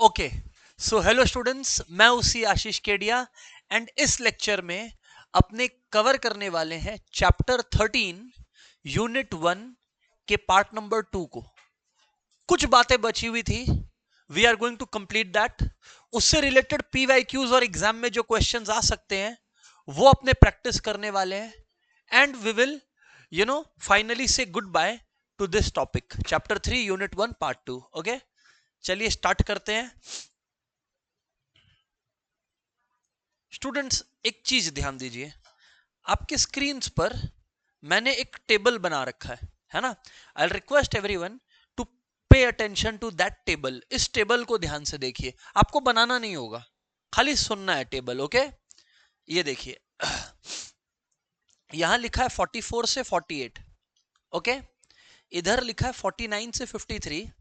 Okay so hello students, मैं उसी आशीष Kedia and इस लेक्चर में अपने कवर करने वाले हैं चैप्टर 13 यूनिट 1 के पार्ट नंबर 2 को। कुछ बातें बची हुई थी, we are going to complete that. उससे रिलेटेड पीवाईक्यूज और एग्जाम में जो क्वेश्चंस आ सकते हैं वो अपने प्रैक्टिस करने वाले हैं एंड वी विल फाइनली से good by two this topic chapter 3 unit 1 part 2। Okay, चलिए स्टार्ट करते हैं। स्टूडेंट्स, एक चीज ध्यान दीजिए, आपके स्क्रीन पर मैंने एक टेबल बना रखा है ना। I request everyone to pay attention to that table. इस टेबल को ध्यान से देखिए, आपको बनाना नहीं होगा, खाली सुनना है टेबल। ओके, ये देखिए, यहां लिखा है 44 से 48। ओके, इधर लिखा है 49 से 53,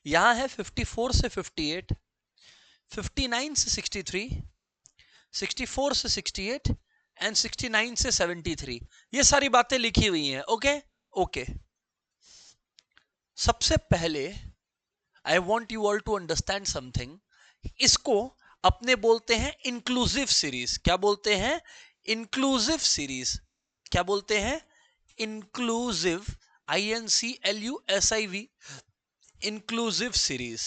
यहां है 54 से 58, 59 से 63, 64 से 68 एंड 69 से 73। ये सारी बातें लिखी हुई हैं। ओके ओके, सबसे पहले I want you all to understand something. इसको अपने बोलते हैं इंक्लूसिव सीरीज। क्या बोलते हैं? Inclusive series. क्या बोलते हैं? Inclusive, INCLUSIV, inclusive series.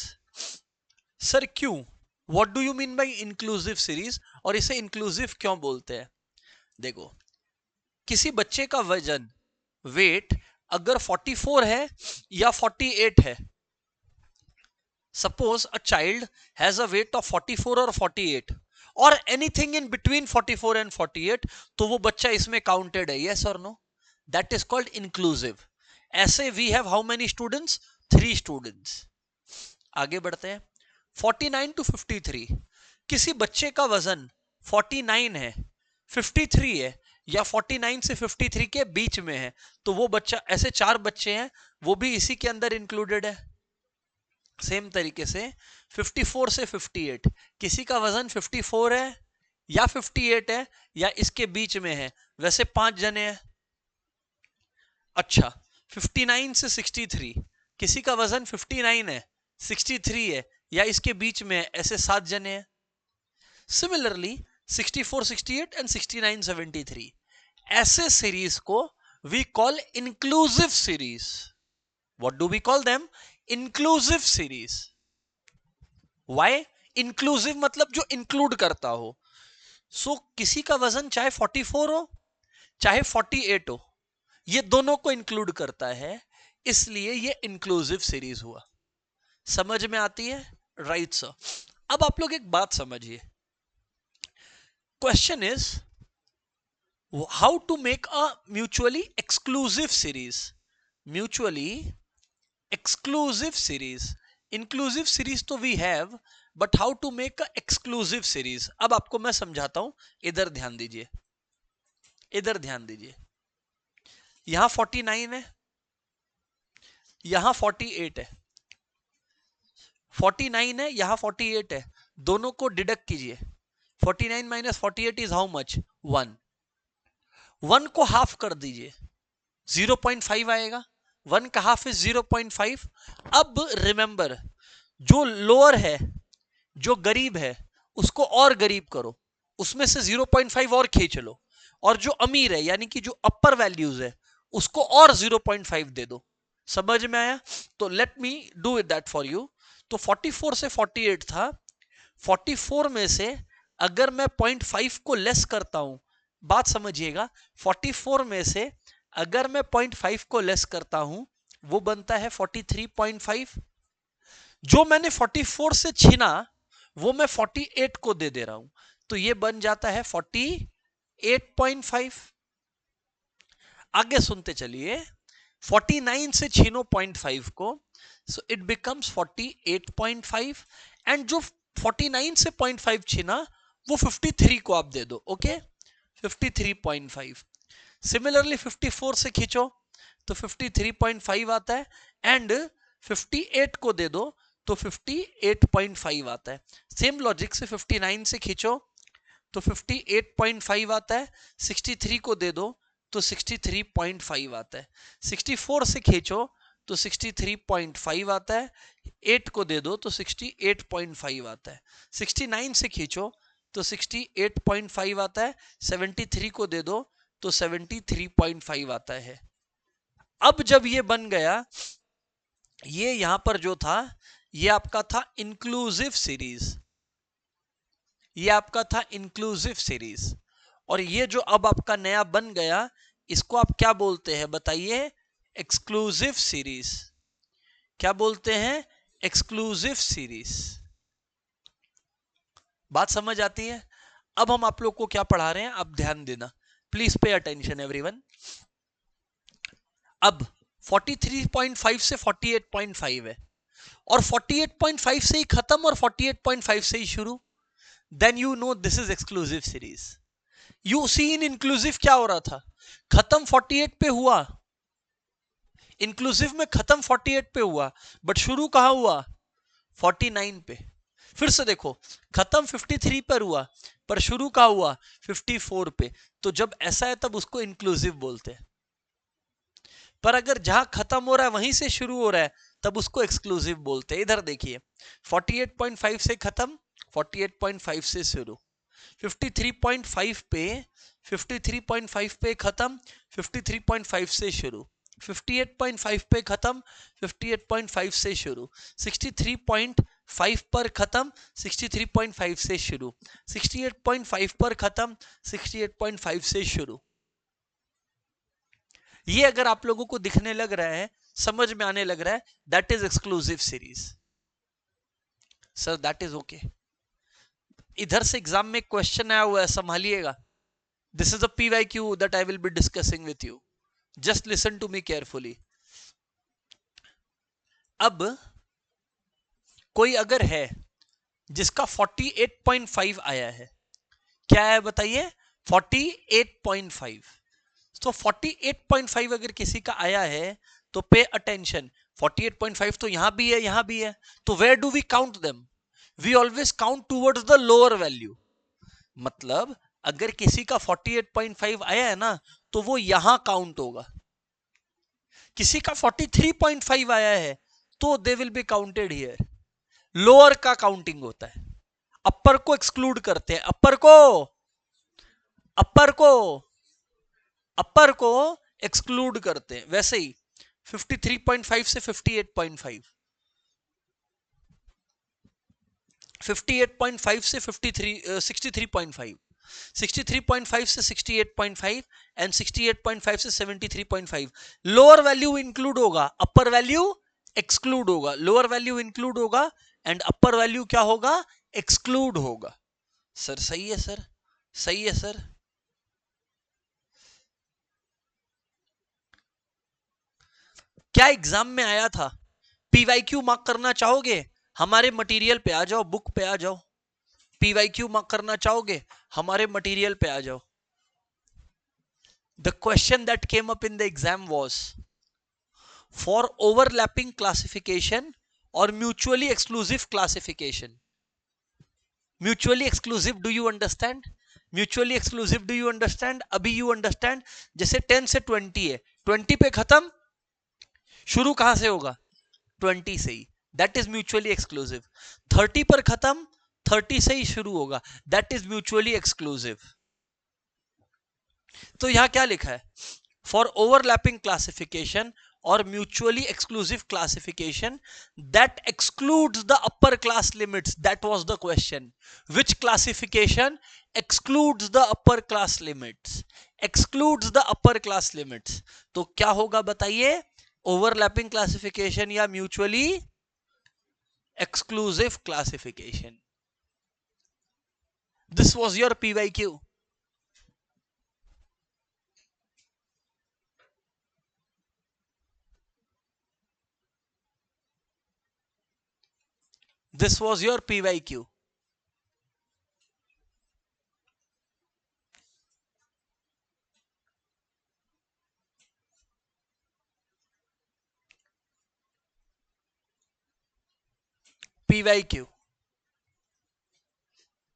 Sir क्यों? What do you mean by inclusive series, और इसे इंक्लूसिव क्यों बोलते हैं? देखो, किसी बच्चे का वजन, वेट अगर 44 है या 48 है, suppose a child has a weight of 44 और 48 और एनीथिंग इन बिटवीन 44 एंड 48, तो वो बच्चा इसमें काउंटेड है। यस और no? That is called inclusive. ऐसे we have how many students? 3 students. आगे बढ़ते हैं। 49 टू 53, किसी बच्चे का वजन 49 है, 53 है या 49 से 53 के बीच में है, तो वो बच्चा, ऐसे 4 बच्चे हैं, वो भी इसी के अंदर इंक्लूडेड है। सेम तरीके से 54 से 58, किसी का वजन 54 है या 58 है या इसके बीच में है, वैसे 5 जने हैं। अच्छा, 59 से 63, किसी का वजन 59 है, 63 है या इसके बीच में है, ऐसे 7 जने हैं। सिमिलरली 64, 68 एंड 69, 73, ऐसे सीरीज को we call inclusive series. What do we call them? Inclusive series. Why? Inclusive मतलब जो इंक्लूड करता हो। किसी का वजन चाहे 44 हो चाहे 48 हो, ये दोनों को इंक्लूड करता है, इसलिए ये इंक्लूसिव सीरीज हुआ। समझ में आती है? Right sir. अब आप लोग एक बात समझिए, question is how to make a mutually exclusive series. Mutually exclusive series, inclusive series तो we have, but how to make a exclusive series. अब आपको मैं समझाता हूं, इधर ध्यान दीजिए, इधर ध्यान दीजिए। यहां 49 है, यहां 48 है, 49 है, यहां 48 है, दोनों को डिडक्ट कीजिए। 49 माइनस 48 इज हाउ मच? 1। 1 को हाफ कर दीजिए, 0.5 आएगा। 1 का हाफ इज 0.5। अब रिमेंबर, जो लोअर है, जो गरीब है, उसको और गरीब करो, उसमें से 0.5 और खींच लो, और जो अमीर है यानी कि जो अपर वैल्यूज है उसको और 0.5 दे दो। समझ में आया? तो let me do it that for you. तो 44 से 48 था, 44 में से अगर मैं 0.5 को लेस करता हूं, बात समझिएगा, 44 में से अगर मैं 0.5 को लेस करता हूं, वो बनता है 43.5। जो मैंने 44 से छीना वो मैं 48 को दे रहा हूं, तो ये बन जाता है 48.5। आगे सुनते चलिए, 49 से छीनो 0.5 को, सो इट बिकम्स 48.5, एंड जो 49 से 0.5 छीना वो 53 को आप दे दो। ओके, 53.5। सिमिलरली 54 से खींचो तो 53.5 आता है, एंड 58 को दे दो तो 58.5 आता है। सेम लॉजिक से 59 से खींचो तो 58.5 आता है, 63 को दे दो तो 63.5 आता है। 64 से खींचो तो 63.5 आता है, 8 को दे दो तो 68.5 आता है, 69 से खींचो तो 68.5 आता है, 73 को दे दो तो 73.5 आता है। अब जब ये बन गया, ये यहां पर जो था ये आपका था इंक्लूसिव सीरीज, ये आपका था इंक्लूसिव सीरीज, और ये जो अब आपका नया बन गया इसको आप क्या बोलते हैं बताइए? Exclusive series. क्या बोलते हैं? Exclusive series. बात समझ आती है? अब हम आप लोग को क्या पढ़ा रहे हैं, अब ध्यान देना, प्लीज पे अटेंशन एवरीवन। अब 43.5 से 48.5 है, और 48.5 से ही खत्म और 48.5 से ही शुरू, then you know this is exclusive series. You see in inclusive क्या हो रहा था, खत्म 48 पे हुआ, इंक्लूसिव में खत्म 48 पे हुआ, बट शुरू कहां हुआ? 49 पे। फिर से देखो, खत्म 53 पर हुआ पर शुरू कहां हुआ? 54 पे। तो जब ऐसा है तब उसको इंक्लूसिव बोलते हैं, पर अगर जहां खत्म हो रहा है वहीं से शुरू हो रहा है तब उसको एक्सक्लूसिव बोलते हैं। इधर देखिए, 48.5 से खत्म, 48.5 से शुरू, 53.5 पे, 53.5 पे खत्म, 53.5 से शुरू, 58.5 पे खत्म, 58.5 से शुरू, 63.5 पर खत्म, 63.5 से शुरू, 68.5 पर खत्म, 68.5 से शुरू। ये अगर आप लोगों को दिखने लग रहा है, समझ में आने लग रहा है, that is exclusive series. Sir that is okay. इधर से एग्जाम में क्वेश्चन आया हुआ है, संभालिएगा। This is a PYQ that I will be discussing with you, just listen to me carefully. अब कोई अगर है जिसका 48.5 आया है, क्या है बताइए? 48.5। तो 48.5 अगर किसी का आया है तो पे अटेंशन, 48.5 तो यहां भी है, यहां भी है, तो where do we count them? We always count towards the lower value. मतलब अगर किसी का 48.5 आया है ना तो वो यहां काउंट होगा, किसी का 43.5 आया है तो they will be counted here. Lower का काउंटिंग होता है, अपर को एक्सक्लूड करते हैं, अपर को, अपर को, अपर को एक्सक्लूड करते हैं। वैसे ही 53.5 से 58.5, 58.5 से 63.5, 63.5 से 68.5 एंड 68.5 से 73.5। लोअर वैल्यू इंक्लूड होगा, अपर वैल्यू एक्सक्लूड होगा, लोअर वैल्यू इंक्लूड होगा एंड अपर वैल्यू क्या होगा? एक्सक्लूड होगा। सर सही है सर, सही है सर। क्या एग्जाम में आया था? PYQ मार्क करना चाहोगे? हमारे मटेरियल पे आ जाओ, बुक पे आ जाओ। PYQ मार्क करना चाहोगे? हमारे मटेरियल पे आ जाओ। The question that came up in the exam was for overlapping classification or mutually exclusive classification. Mutually exclusive, do you understand? Mutually exclusive, do you understand? अभी you understand? जैसे 10 से 20 है, 20 पे खत्म, शुरू कहां से होगा? 20 से ही, दैट इज म्यूचुअली एक्सक्लूसिव। 30 पर खत्म, 30 से ही शुरू होगा, दैट इज म्यूचुअली एक्सक्लूसिव। तो यहां क्या लिखा है? फॉर ओवरलैपिंग क्लासिफिकेशन और mutually exclusive classification that excludes the upper class limits, that was the question. Which classification excludes the upper class limits? Excludes the upper class limits. तो क्या होगा बताइए? ओवरलैपिंग क्लासिफिकेशन या mutually exclusive classification. This was your PYQ. This was your PYQ. PYQ.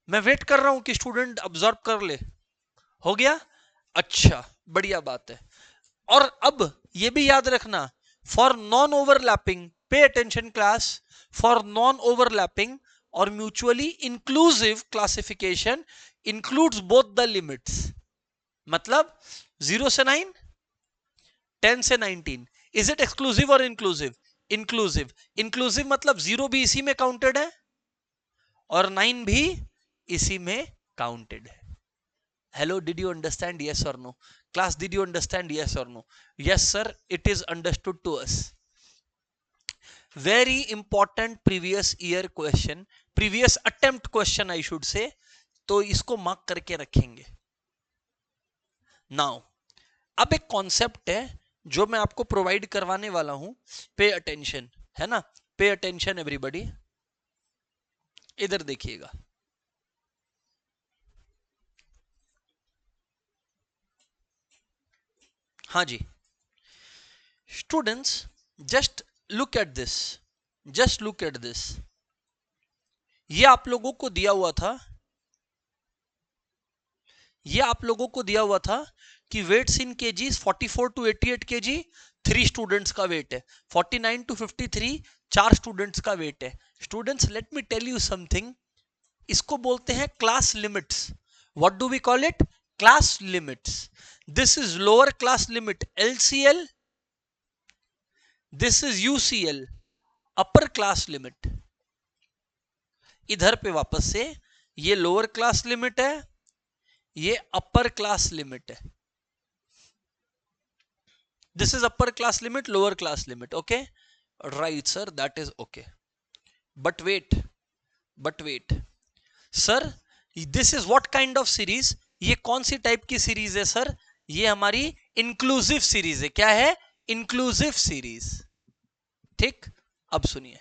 मैं wait कर रहा हूं कि स्टूडेंट ऑब्जर्व कर ले। हो गया? अच्छा, बढ़िया बात है। और अब ये भी याद रखना, For non-overlapping, pay attention class, for non-overlapping or mutually inclusive classification includes both the limits. मतलब 0 से 9, 10 से 19. Is it exclusive or inclusive? Inclusive. Inclusive मतलब 0 भी इसी में काउंटेड है और 9 भी इसी में काउंटेड है. Hello, did you understand? Yes or no? Class, did you understand? Yes or no? Yes sir, it is understood to us. Very important previous year question, previous attempt question I should say. तो इसको mark करके रखेंगे. Now, अब एक concept है जो मैं आपको प्रोवाइड करवाने वाला हूं. पे अटेंशन, है ना? Pay attention everybody. इधर देखिएगा. हाँ जी students, just look at this, just look at this. ये आप लोगों को दिया हुआ था, ये आप लोगों को दिया हुआ था कि weights in kgs 44 to 88 kg 3 students का वेट है, 49 टू 53 4 स्टूडेंट्स का वेट है. Students let me tell you something, इसको बोलते हैं class limits. What do we call it? Class limits. This is lower class limit LCL, this is UCL, upper class limit. इधर पे वापस से ये लोअर क्लास लिमिट है, ये अपर क्लास लिमिट है. This is upper class limit, lower class limit. Okay right sir, that is okay. But wait sir, this is what kind of series? ये कौन सी टाइप की सीरीज है सर? ये हमारी इंक्लूसिव सीरीज है. क्या है? Inclusive series. ठीक, अब सुनिए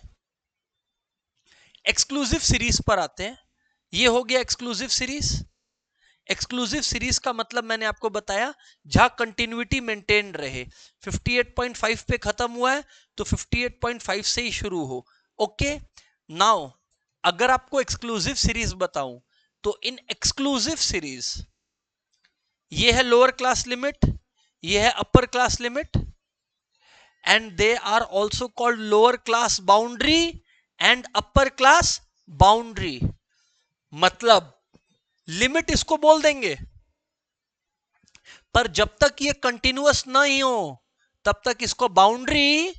एक्सक्लूसिव सीरीज पर आते हैं. ये हो गया एक्सक्लूसिव सीरीज. एक्सक्लूसिव सीरीज का मतलब मैंने आपको बताया जहां कंटिन्यूटी मेंटेन रहे. 58.5 पे खत्म हुआ है तो 58.5 से ही शुरू हो. ओके नाउ अगर आपको एक्सक्लूसिव सीरीज बताऊं तो इन एक्सक्लूसिव सीरीज ये है लोअर क्लास लिमिट, ये है upper class limit, and they are also called lower class boundary and upper class boundary. मतलब लिमिट इसको बोल देंगे, पर जब तक ये कंटिन्यूअस नहीं हो तब तक इसको बाउंड्री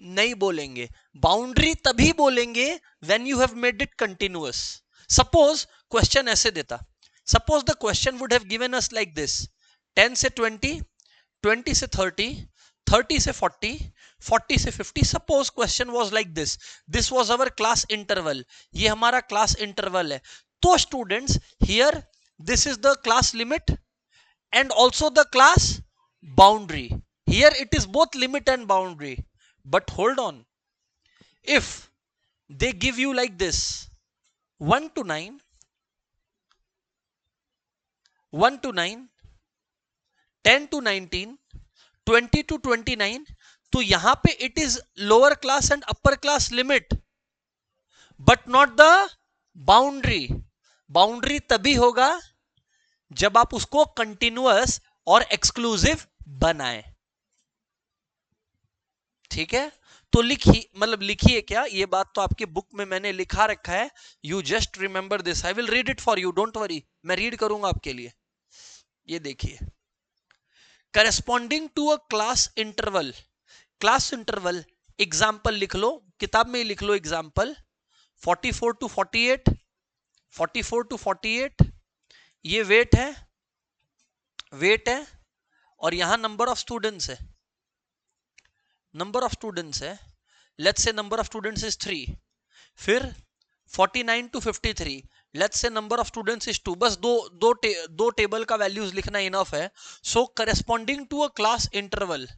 नहीं बोलेंगे. बाउंड्री तभी बोलेंगे when you have made it continuous. Suppose question ऐसे देता, suppose the question would have given us like this, 10 से 20, 20 से 30, 30 से 40, 40 से 50. Suppose question was like this, this was our class interval. ये हमारा क्लास इंटरवल है. तो students here this is the class limit and also the class boundary. Here it is both limit and boundary. But hold on, if they give you like this 1 to 9, 1 to 9, 10 to 19, 20 to 29, तो यहां पे it is lower class and upper class limit but not the boundary. Boundary तभी होगा जब आप उसको continuous और exclusive बनाए. ठीक है, तो लिखिए, मतलब लिखिए क्या, ये बात तो आपके बुक में मैंने लिखा रखा है. You just remember this, I will read it for you, don't worry, मैं रीड करूंगा आपके लिए. ये देखिए, corresponding to a class interval. Class interval example लिख लो, किताब में ही लिख लो एग्जाम्पल. 44 टू 48, 44 टू 48 ये वेट है, वेट है, और यहां नंबर ऑफ स्टूडेंट्स है, नंबर ऑफ स्टूडेंट्स है. Let's say number of students is 3. फिर 49 to 53, let's say number of students is 2. बस दो टेबल का वैल्यूज लिखना इनफ है. So corresponding to a class interval,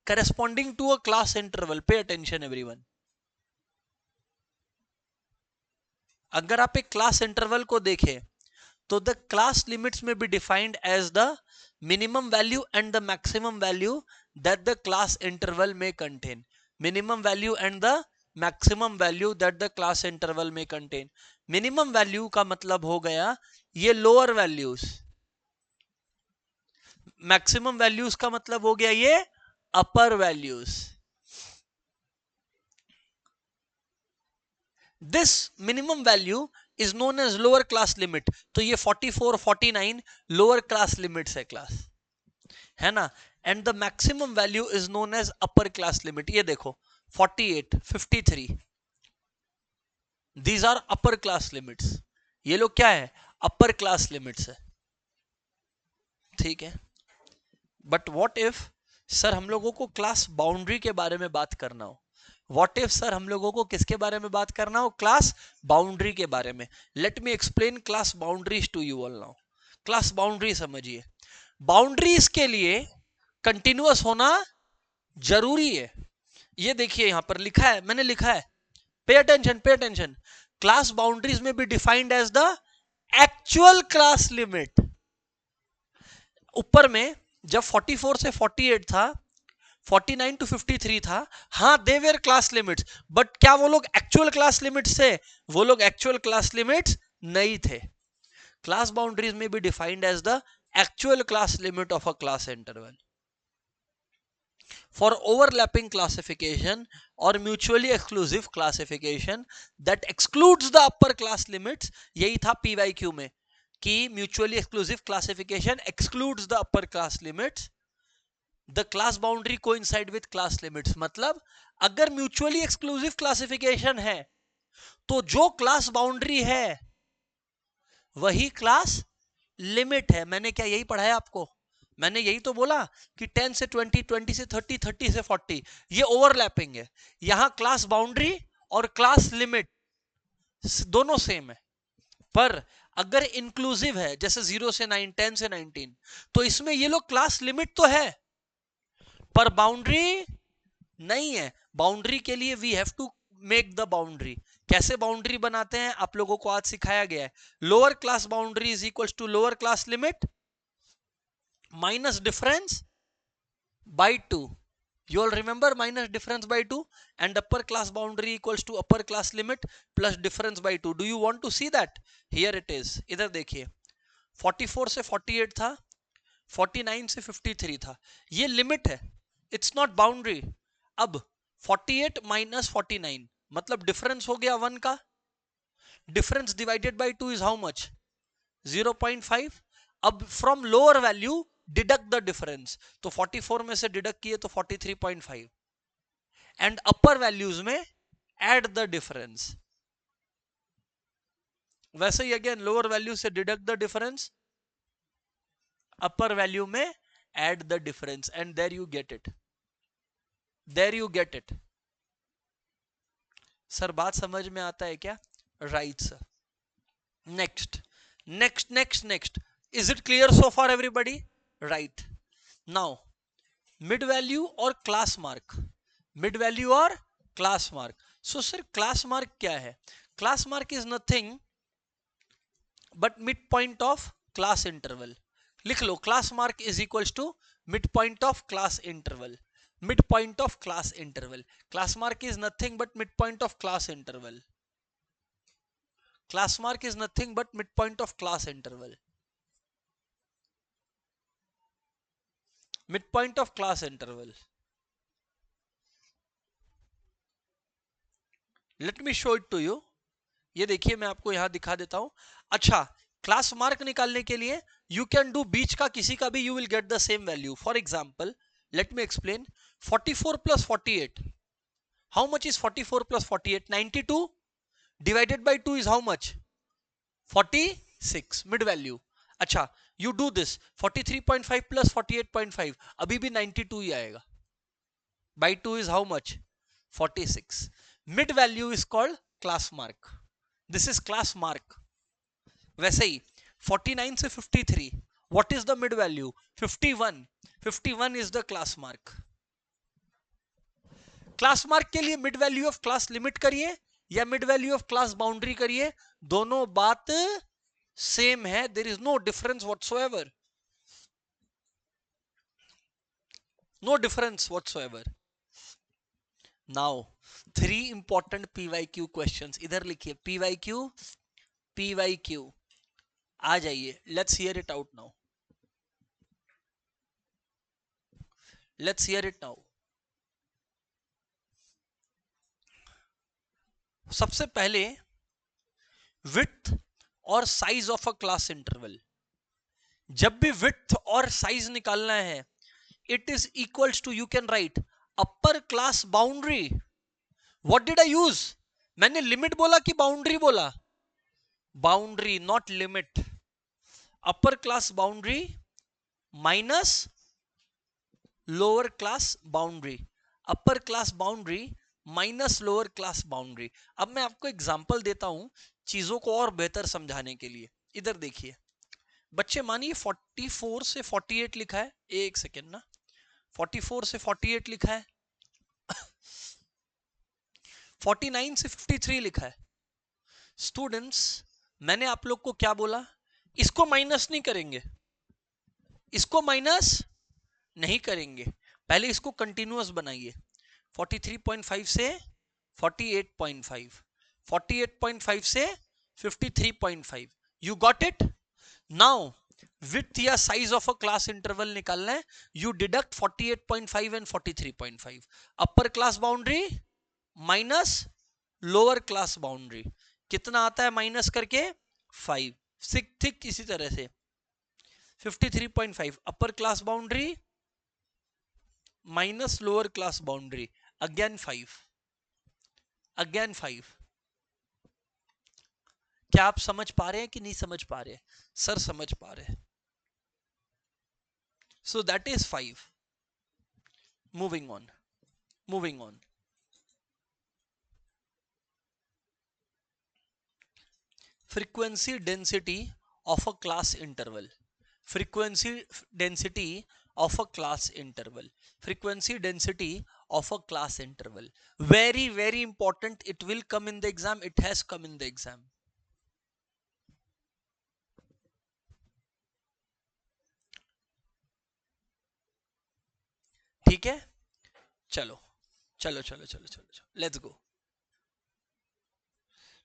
corresponding to a class interval, pay attention everyone. अगर आप एक क्लास इंटरवल को देखें तो the class limits may be defined as the minimum value and the maximum value that the class interval may contain. Minimum value and the maximum value that the class interval may contain. Minimum value का मतलब हो गया ये lower values, maximum values का मतलब हो गया ये upper values. This minimum value is known as lower class limit. तो ये 44 49 lower class limits है class, है ना. And the maximum value is known as upper class limit. ये देखो 48 53, these are upper class limits. ये लोग क्या है, upper class limits है, ठीक है. बट व्हाट इफ सर हम लोगों को क्लास बाउंड्री के बारे में बात करना हो, व्हाट इफ सर हम लोगों को किसके बारे में बात करना हो, क्लास बाउंड्री के बारे में. Let me explain class boundaries to you all now. Class boundary समझिए, बाउंड्रीज के लिए कंटिन्यूअस होना जरूरी है. ये देखिए यहां पर लिखा है, मैंने लिखा है, पे अटेंशन पे अटेंशन. क्लास बाउंड्रीज में भी defined as the actual class limit. ऊपर में जब 44 से 48 था, 49 टू 53 था, हाँ they were class limits, but क्या वो लोग एक्चुअल क्लास लिमिट्स थे? वो लोग एक्चुअल क्लास लिमिट्स नहीं थे. क्लास बाउंड्रीज में भी defined as the actual class limit of a class interval. For overlapping classification or mutually exclusive classification that excludes the upper class limits, यही था PYQ में कि mutually exclusive classification excludes the upper class limits, the class boundary coincide with class limits. मतलब अगर mutually exclusive classification है तो जो class boundary है वही क्लास लिमिट है. मैंने क्या यही पढ़ाया आपको? मैंने यही तो बोला कि 10 से 20, 20 से 30, 30 से 40 ये ओवरलैपिंग है. यहां क्लास बाउंड्री और क्लास लिमिट दोनों सेम है, पर अगर इंक्लूसिव है जैसे 0 से 9, 10 से 19, तो इसमें ये लोग क्लास लिमिट तो है पर बाउंड्री नहीं है. बाउंड्री के लिए we have to make the boundary. कैसे बाउंड्री बनाते हैं आप लोगों को आज सिखाया गया है. Lower class boundary is equal to lower class limit minus difference by 2. You all remember minus difference by 2, and upper class boundary equals to upper class limit plus difference by 2. Do you want to see that? Here it is. इधर देखिए 44 से 48 था, 49 से 53 था, ये limit है, it's not boundary. अब 48 minus 49 मतलब डिफरेंस हो गया 1 का. Difference divided by 2 is how much? 0.5. अब from lower value deduct the difference, तो 44 में से डिडक्ट किए तो 43.5, एंड अपर वैल्यूज में ऐड द डिफरेंस. वैसे ही अगेन लोअर वैल्यू से deduct the difference, upper value में add the difference, and there you get it, there you get it. Sir बात समझ में आता है क्या? Right sir. Next next next next. Is it clear so far everybody? Right. Now mid value और class mark, mid value और class mark. So sir class mark क्या है? Class mark is nothing but midpoint of class interval. लिख लो class mark is equals to midpoint of class interval. Midpoint of class interval. Class mark is nothing but midpoint of class interval. Class mark is nothing but midpoint of class interval. Midpoint of class interval. Let me show it to you. ये देखिए मैं आपको यहां दिखा देता हूं. अच्छा, class mark निकालने के लिए यू कैन डू बीच का किसी का भी, you will get the same value. For example let me explain. 44 plus 48, how much is 44 plus 48? 92 divided by 2 is how much? 46 mid value. अच्छा यू डू दिस 43.5 प्लस 48.5, अभी भी 92 ही आएगा. By 2 is how much? 46. Mid value is called class mark. This is class mark. वैसे ही 49 से 53, what is the mid value? 51. 51 is the class mark. Class mark के लिए mid value of class limit करिए या mid value of class boundary करिए, दोनों बात same है. There is no difference whatsoever, no difference whatsoever. Now 3 important PYQ questions इधर लिखिए. PYQ आ जाइए. Let's hear it out now. Let's hear it now. सबसे पहले विड्थ और size of a class interval. जब भी विड्थ और साइज निकालना है, it is equals to, you can write upper class boundary. What did I use? मैंने limit बोला कि बाउंड्री बोला? Boundary, not limit. Upper class boundary minus lower class boundary, upper class boundary minus lower class boundary. अब मैं आपको example देता हूं चीजों को और बेहतर समझाने के लिए। इधर देखिए बच्चे, मानिए 44 से 48 लिखा है, एक सेकेंड ना, 44 से 48 लिखा है, 49 से 53 लिखा है। स्टूडेंट्स, मैंने आप लोग को क्या बोला? इसको माइनस नहीं करेंगे, इसको माइनस नहीं करेंगे, पहले इसको कंटिन्यूअस बनाइए। 43.5 से 48.5, 48.5 से 53.5, you got it? Now width या size of a class interval निकालना है, you deduct 48.5 and 43.5, upper class boundary minus lower class boundary, कितना आता है माइनस करके? 5। ठीक इसी तरह से 53.5 अपर class boundary minus lower class boundary, again 5, again 5। क्या आप समझ पा रहे हैं कि नहीं समझ पा रहे? सर समझ पा रहे हैं। So that is 5। Moving on, moving on. Frequency density of a class interval, frequency density of a class interval, frequency density of a class interval, very very important, it will come in the exam, it has come in the exam. ठीक है, चलो चलो चलो चलो चलो चलो, let's go,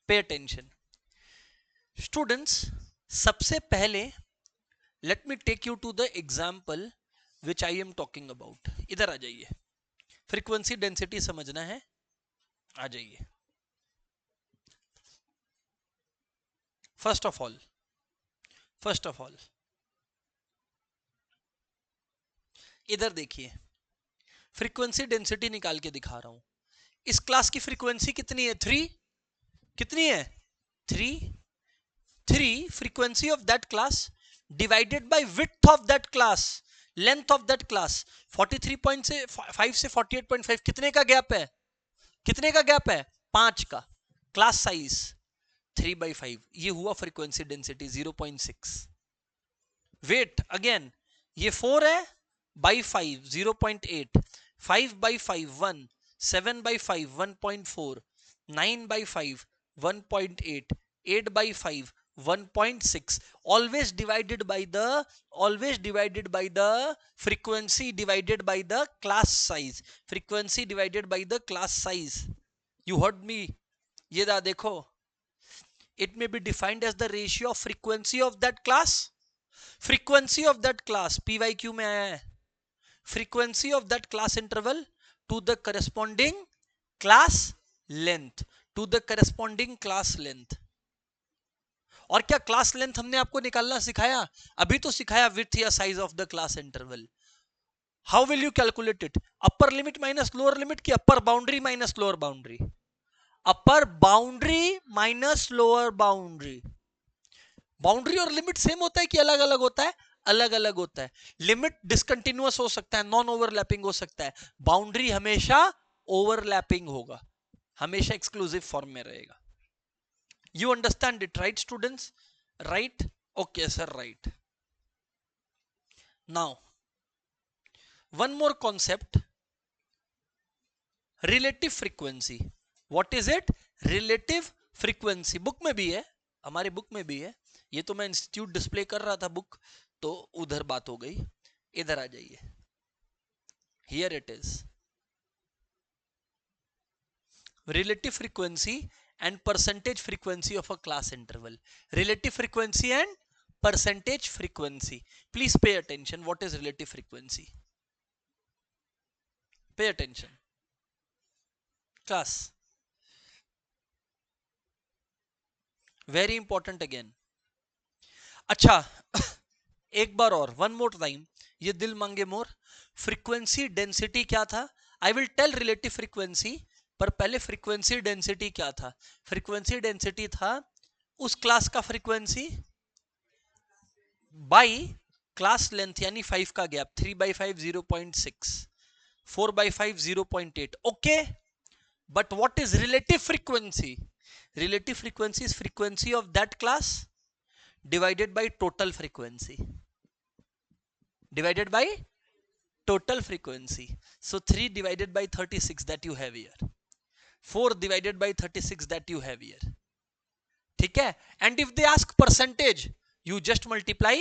pay attention students. सबसे पहले let me take you to the example which I am talking about. इधर आ जाइए, फ्रीक्वेंसी डेंसिटी समझना है, आ जाइए। फर्स्ट ऑफ ऑल इधर देखिए, फ्रीक्वेंसी डेंसिटी निकाल के दिखा रहा हूं। इस क्लास की फ्रीक्वेंसी कितनी है? 3। कितनी है? 3। 3 frequency of that class divided by width of that class, length of that class. 43.5 से 48.5 कितने का गैप है? कितने का गैप है? 5 का। क्लास साइज 3/5, ये हुआ फ्रीक्वेंसी डेंसिटी 0.6। वेट अगेन, ये 4 है by 5 0.8, 5/5 1, 7/5 1.4, 9/5 1.8, 8/5 1.6, always divided by the frequency divided by the class size, frequency divided by the class size. You heard me? ये दा देखो, it may be defined as the ratio of frequency of that class, frequency of that class PYQ में आया है, frequency of that class interval to the corresponding class length, to the corresponding class length. और क्या class length हमने आपको निकालना सिखाया? अभी तो सिखाया विड्थ या size of the class interval. How will you calculate it? Upper limit minus lower limit की upper boundary minus lower boundary, upper boundary minus lower boundary. Boundary और लिमिट सेम होता है कि अलग अलग होता है? अलग अलग होता है। लिमिट डिसकंटिन्यूअस हो सकता है, नॉन ओवरलैपिंग हो सकता है, बाउंड्री हमेशा ओवरलैपिंग होगा, हमेशा एक्सक्लूसिव फॉर्म में रहेगा। You understand it, right students? Right? Okay sir, right. Now one more concept, relative frequency. What is it? Relative frequency book में भी है, हमारे बुक में भी है, ये तो मैं इंस्टीट्यूट डिस्प्ले कर रहा था बुक, तो उधर बात हो गई। इधर आ जाइए, here it is, relative frequency and percentage frequency of a class interval. Relative frequency and percentage frequency. Please pay attention. What is relative frequency? पे attention class, very important again. अच्छा एक बार और, वन मोर टाइम, ये दिल मांगे मोर। Frequency density क्या था? I will tell relative frequency, पर पहले फ्रीक्वेंसी डेंसिटी क्या था? फ्रीक्वेंसी डेंसिटी था उस क्लास का फ्रीक्वेंसी बाई क्लास लेंथ, यानी 5 का gap, 3 by 5 0.6, 4 by 5 0.8। Okay, but what is relative frequency? Relative frequency is frequency of that class divided by total frequency, divided by total frequency. So 3 divided by 36 that you have here, 4 divided by 36 that you have here. ठीक है? And if they ask percentage, you just multiply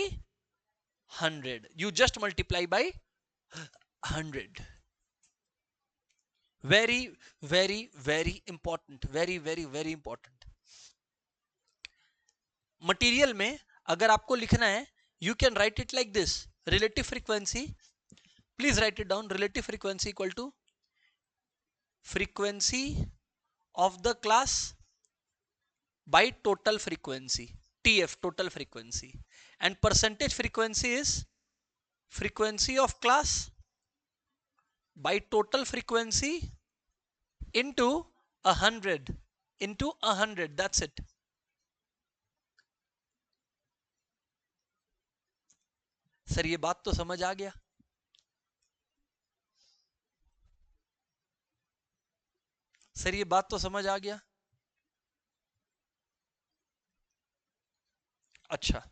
100, you just multiply by 100. Very very very important, very very very important. Material में अगर आपको लिखना है, you can write it like this, relative frequency, please write it down, relative frequency equal to frequency of the class by total frequency, TF, total frequency, and percentage frequency is frequency of class by total frequency into 100, into 100, that's it. Sir ये बात तो समझ आ गया? Sir ये बात तो समझ आ गया? अच्छा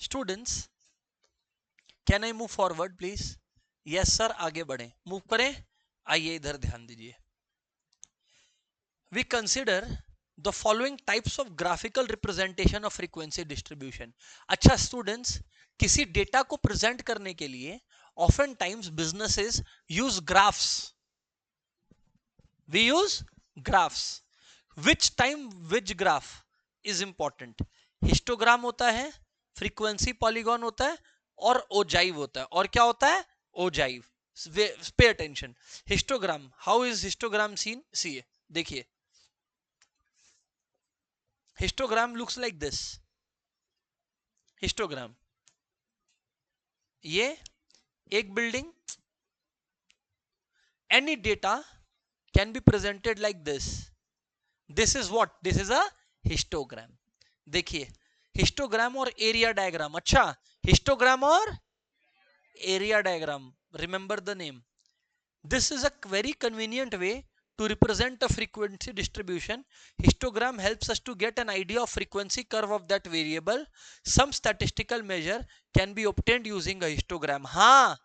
students, can I move forward please? Yes sir, आगे बढ़े, मूव करें। आइए इधर ध्यान दीजिए। We consider the following types of graphical representation of frequency distribution. अच्छा स्टूडेंट्स, किसी डेटा को प्रेजेंट करने के लिए often times businesses use graphs, we use graphs. Which time which graph is important? Histogram होता है, फ्रीक्वेंसी पॉलीगॉन होता है, और ओजाइव होता है। और क्या होता है? Ogive. Pay attention, histogram, how is histogram seen? See, देखिए histogram looks like this. Histogram, ये एक building, any data can be presented like this. This is what? This is a histogram. देखिए हिस्टोग्राम और एरिया डायग्राम। अच्छा, histogram और area diagram, remember the name. This is a very convenient way to represent a frequency distribution. Histogram helps us to get an idea of frequency curve of that variable. Some statistical measure can be obtained using a histogram. हाँ,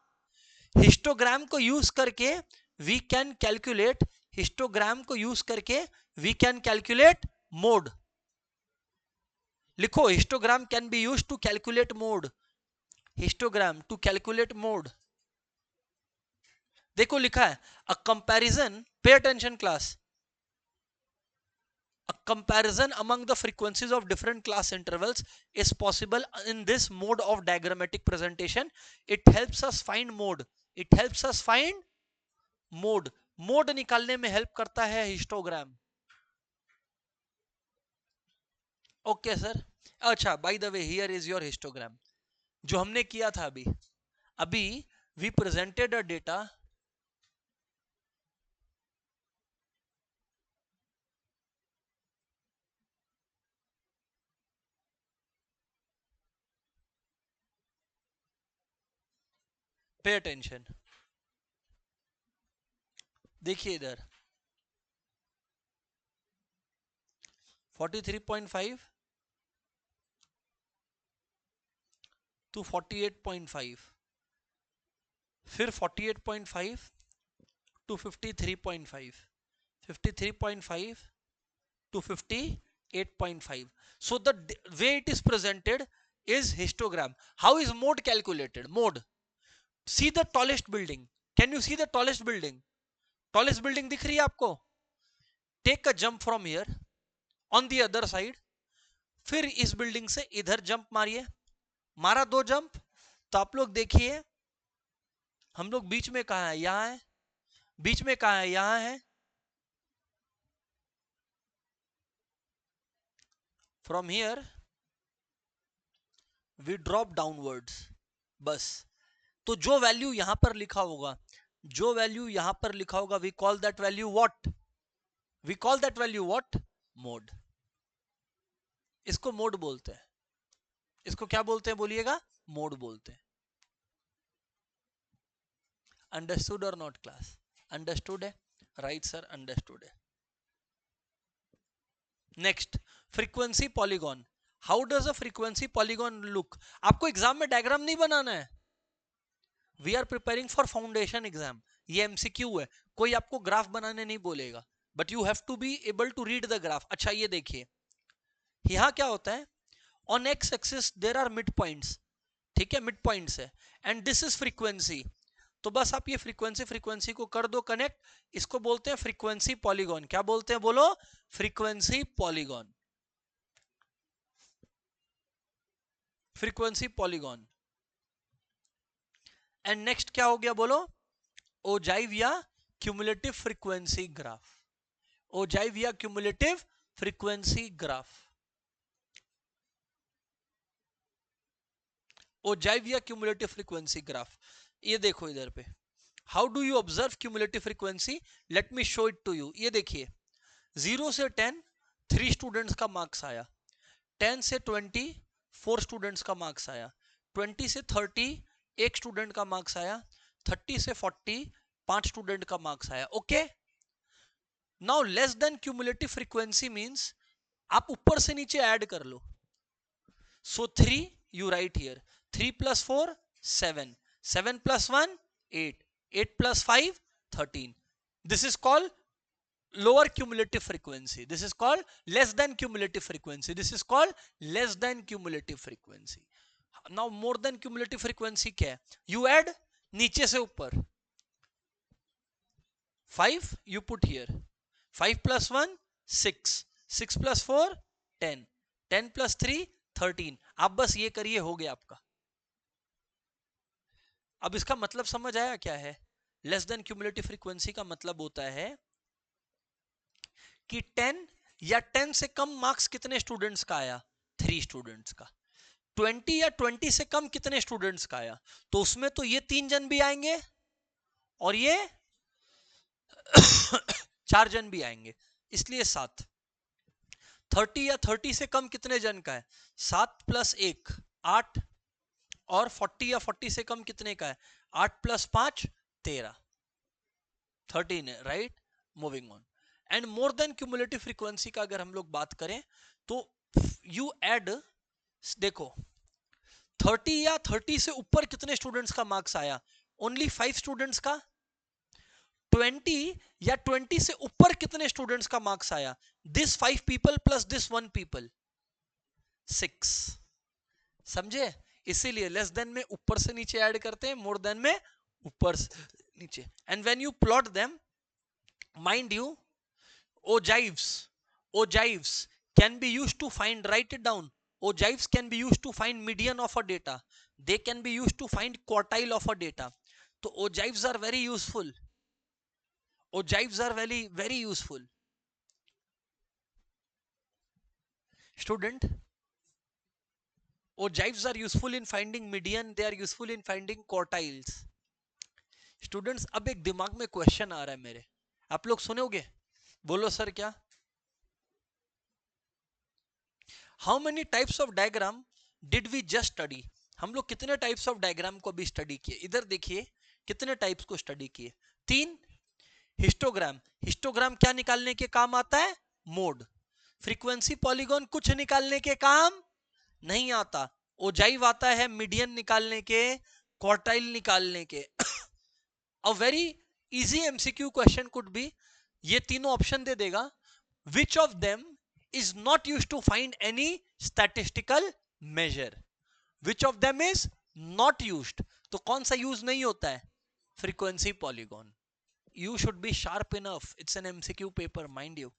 histogram को use करके we can calculate, histogram को use करके we can calculate mode. लिखो, histogram can be use to calculate mode, histogram to calculate mode. देखो लिखा है a comparison, pay attention class, a comparison among the frequencies of different class intervals is possible in this mode of diagrammatic presentation. It helps us find mode, it helps us find mode, mode निकालने में help करता है histogram. Okay sir. अच्छा, by the way here is your histogram, जो हमने किया था अभी। अभी we presented a data, pay attention, देखिए इधर 43.5 टू 48.5, फिर 48.5 to 53.5, 53.5 to 58.5. So the way it is presented is histogram. How is mode calculated? Mode. See the tallest building. Can you see the tallest building? Tallest building दिख रही है आपको? Take a jump from here on the other side. फिर इस building से इधर jump मारिए। मारा 2 जंप, तो आप लोग देखिए हम लोग बीच में कहाँ है? यहाँ है। बीच में कहां है? यहां है। From here we drop downwards, बस। तो जो वैल्यू यहां पर लिखा होगा, जो वैल्यू यहां पर लिखा होगा, we call that value what? We call that value what? Mode. इसको मोड बोलते हैं। इसको क्या बोलते हैं बोलिएगा? मोड बोलते हैं। अंडरस्टूड और नॉट क्लास? अंडरस्टूड है, राइट सर, अंडरस्टूड है। Next, frequency polygon. How does a frequency polygon look? आपको एग्जाम में डायग्राम नहीं बनाना है। We are preparing for foundation exam. ये एमसीक्यू है, कोई आपको ग्राफ बनाने नहीं बोलेगा, but you have to be able to read the graph. अच्छा ये देखिए, यहां क्या होता है, on X axis there are mid points, ठीक है, मिड पॉइंट्स है, एंड दिस इज फ्रीक्वेंसी। तो बस आप ये फ्रीक्वेंसी फ्रीक्वेंसी को कर दो कनेक्ट, इसको बोलते हैं फ्रीक्वेंसी पॉलीगॉन। क्या बोलते हैं बोलो? Frequency polygon, frequency polygon. And next क्या हो गया बोलो? ओजाइव या क्यूमुलेटिव फ्रीक्वेंसी ग्राफ। ओजाइव या क्यूमुलेटिव फ्रीक्वेंसी ग्राफ। ओजाइव या क्यूमुलेटिव फ्रीक्वेंसी ग्राफ। ये देखो इधर पे, how do you observe cumulative frequency? Let me show it to you. ये देखिए, 0 से 10 3 स्टूडेंट्स का मार्क्स आया, 10 से 20 4 स्टूडेंट्स का मार्क्स आया, 20 से 30 एक स्टूडेंट का मार्क्स आया, 30 से 40 5 स्टूडेंट का मार्क्स आया। Okay, now less than cumulative frequency means आप ऊपर से नीचे ऐड कर लो। सो 3 you write here, 3 plus 4 7, 7 plus 1 8, 8 plus 5 13. This is called lower cumulative frequency. This is called less than cumulative frequency. This is called less than cumulative frequency. Now more than cumulative frequency क्या है? You add नीचे से ऊपर, 5 you put here, 5 plus 1 6, 6 plus 4 10, 10 plus 3 13. आप बस ये करिए, हो गया आपका। अब इसका मतलब समझ आया क्या है? लेस देन क्यूमुलेटिव फ्रीक्वेंसी का मतलब होता है कि 10 या 10 से कम मार्क्स कितने स्टूडेंट्स का आया? 3 स्टूडेंट्स का। 20 या 20 से कम कितने स्टूडेंट्स का आया? तो उसमें तो ये 3 जन भी आएंगे और ये 4 जन भी आएंगे, इसलिए 7। 30 या 30 से कम कितने जन का है? 7 प्लस 1 8, और 40 या 40 से कम कितने का है? 8 प्लस 5 13, 13 है, right. Moving on. And more than cumulative frequency का अगर हम लोग बात करें तो यू ऐड, देखो 30 या 30 से ऊपर कितने स्टूडेंट्स का मार्क्स आया? ओनली 5 स्टूडेंट्स का। 20 या 20 से ऊपर कितने स्टूडेंट्स का मार्क्स आया? This 5 people plus this 1 people, 6। समझे? इसीलिए लेस देन में ऊपर से नीचे ऐड करते हैं, मोर देन में ऊपर से नीचे। And when you plot them, mind you, ogives can be used to find, write it down, ogives can be used to find median of a data, they can be used to find quartile of a data. तो ogives are very useful, ogives are very very useful student. Ogives are useful in finding median, they are useful in finding quartiles. Students, अब एक दिमाग में question आ रहा है मेरे, आप लोग सुनोगे? बोलो सर क्या? How many types of diagram did we just study? हम लोग कितने टाइप्स ऑफ डायग्राम को भी स्टडी किए? इधर देखिए, कितने टाइप्स को स्टडी किए? 3। हिस्टोग्राम, हिस्टोग्राम क्या निकालने के काम आता है? मोड। फ्रीक्वेंसी पॉलीगॉन कुछ निकालने के काम नहीं आता। ओजाइव आता है मीडियन निकालने के, क्वार्टाइल निकालने के। A very easy MCQ question could be, ये तीनों ऑप्शन दे देगा, which of them is not used to find any statistical measure, which of them is not used, तो कौन सा यूज नहीं होता है? Frequency polygon. you should be sharp enough, it's an MCQ paper, mind you।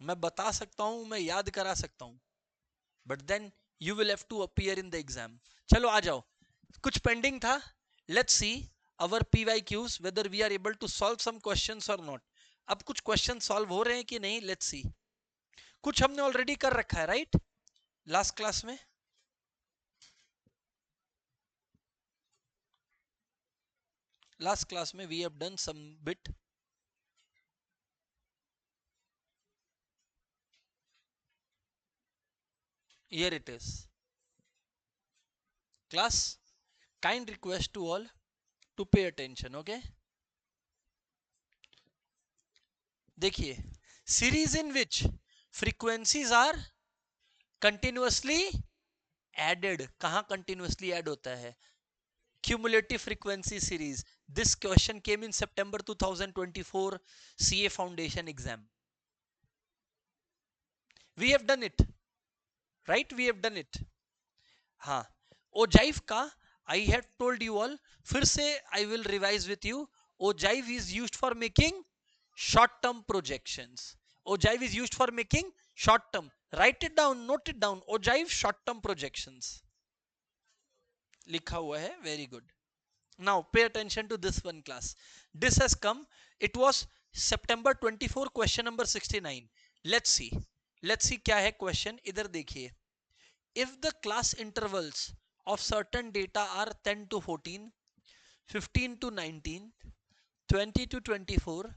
मैं बता सकता हूं, मैं याद करा सकता हूं, but then you will have to appear in the exam। चलो आ जाओ, कुछ पेंडिंग था, let's see our PYQs whether we are able to solve some questions or not. अब कुछ क्वेश्चन सॉल्व हो रहे हैं कि नहीं, लेट्स सी. कुछ हमने ऑलरेडी कर रखा है, राइट? लास्ट क्लास में we have done some bit. Here it is. Class, kind request to all to pay attention. Okay, देखिए, series in which frequencies are continuously added. कहां continuously add होता है? Cumulative frequency series. This question came in September 2024 CA Foundation exam. We have done it, right? We have done it. हाँ, ogive का I had told you all, फिर से I will revise with you. Ogive is used for making short-term projections. Ogive is used for making short-term. Write it down, note it down. Ogive short-term projections. लिखा हुआ है, very good. Now pay attention to this one, class. This has come. It was September 24, question number 69. Let's see. Let's see क्या है question. इधर देखिए. If the class intervals of certain data are 10 to 14, 15 to 19, 20 to 24,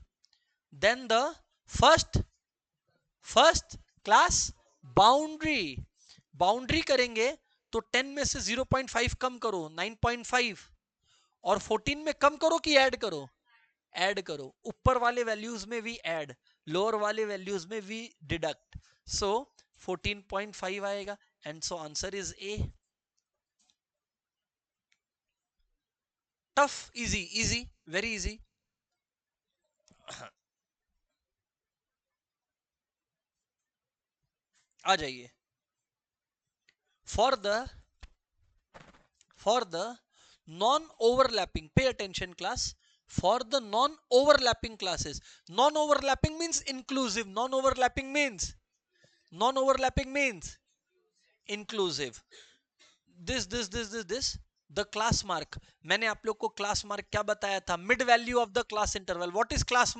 then the first class boundary करेंगे तो 10 में से 0.5 कम करो, 9.5, और 14 में कम करो कि ऐड करो? ऐड करो. ऊपर वाले वैल्यूज में भी ऐड, लोअर वाले वैल्यूज में भी डिडक्ट. सो 14.5 आएगा. And so answer is A. Tough, easy, easy, very easy. आ जाइए. For the non-overlapping, pay attention class, for the non-overlapping classes. Non-overlapping means inclusive. Non-overlapping means inclusive. This the class mark. मैंने आप लोग को class mark क्या बताया था? Mid value of the class interval. What is class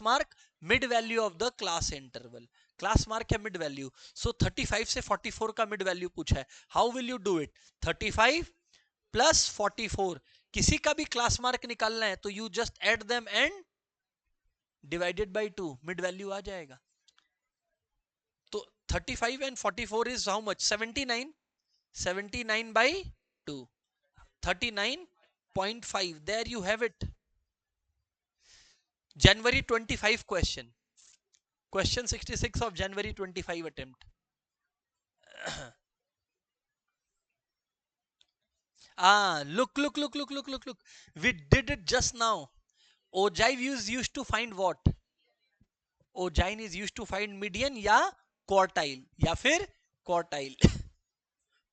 mark? Mid value of the class interval. Class mark है mid value. So 35 से 44 का मिड वैल्यू पूछा है. How will you do it? 35 plus 44. किसी का भी क्लास मार्क निकालना है तो you just add them and divided by 2, mid value आ जाएगा. तो 35 and 44 is how much? 79. 79 by 2, 39.5. there you have it. January 25 question 66 of January 25 attempt. Look. We did it just now. Ogive is used to find what? Ogive is used to find median या quartile या फिर quartile.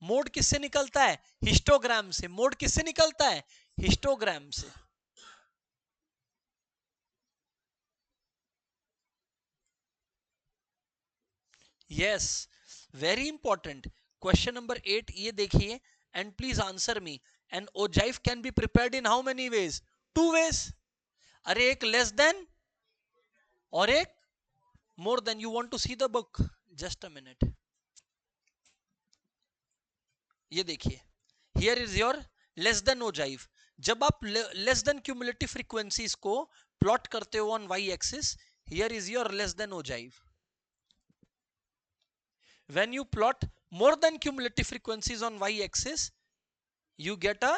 Mode किससे निकलता है? Histogram से. Mode किससे निकलता है? हिस्टोग्राम से. Yes, very important. Question number 8 ये देखिए and please answer me. And ogive can be prepared in how many ways? 2 ways. अरे एक लेस देन और एक more than. You want to see the book? Just a minute. ये देखिए, here is your less than ogive. जब आप less than cumulative frequencies को plot करते हो on Y axis, here is your less than ogive. When you plot more than cumulative frequencies on y-axis, you get a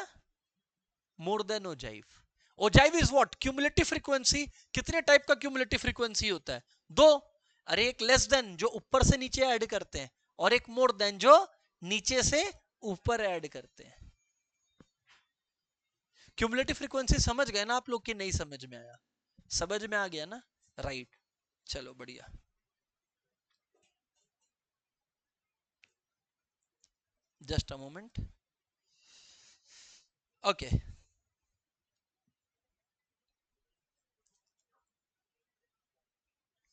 more than ogive. Ogive is what? Cumulative frequency. कितने type का cumulative frequency होता है? 2. अरे एक less than जो ऊपर से नीचे ऐड करते हैं, और एक more than जो नीचे से ऊपर ऐड करते हैं. Cumulative frequency समझ गए ना आप लोग कि नहीं समझ में आया? समझ में आ गया ना? राइट. चलो बढ़िया. Just a moment. Okay.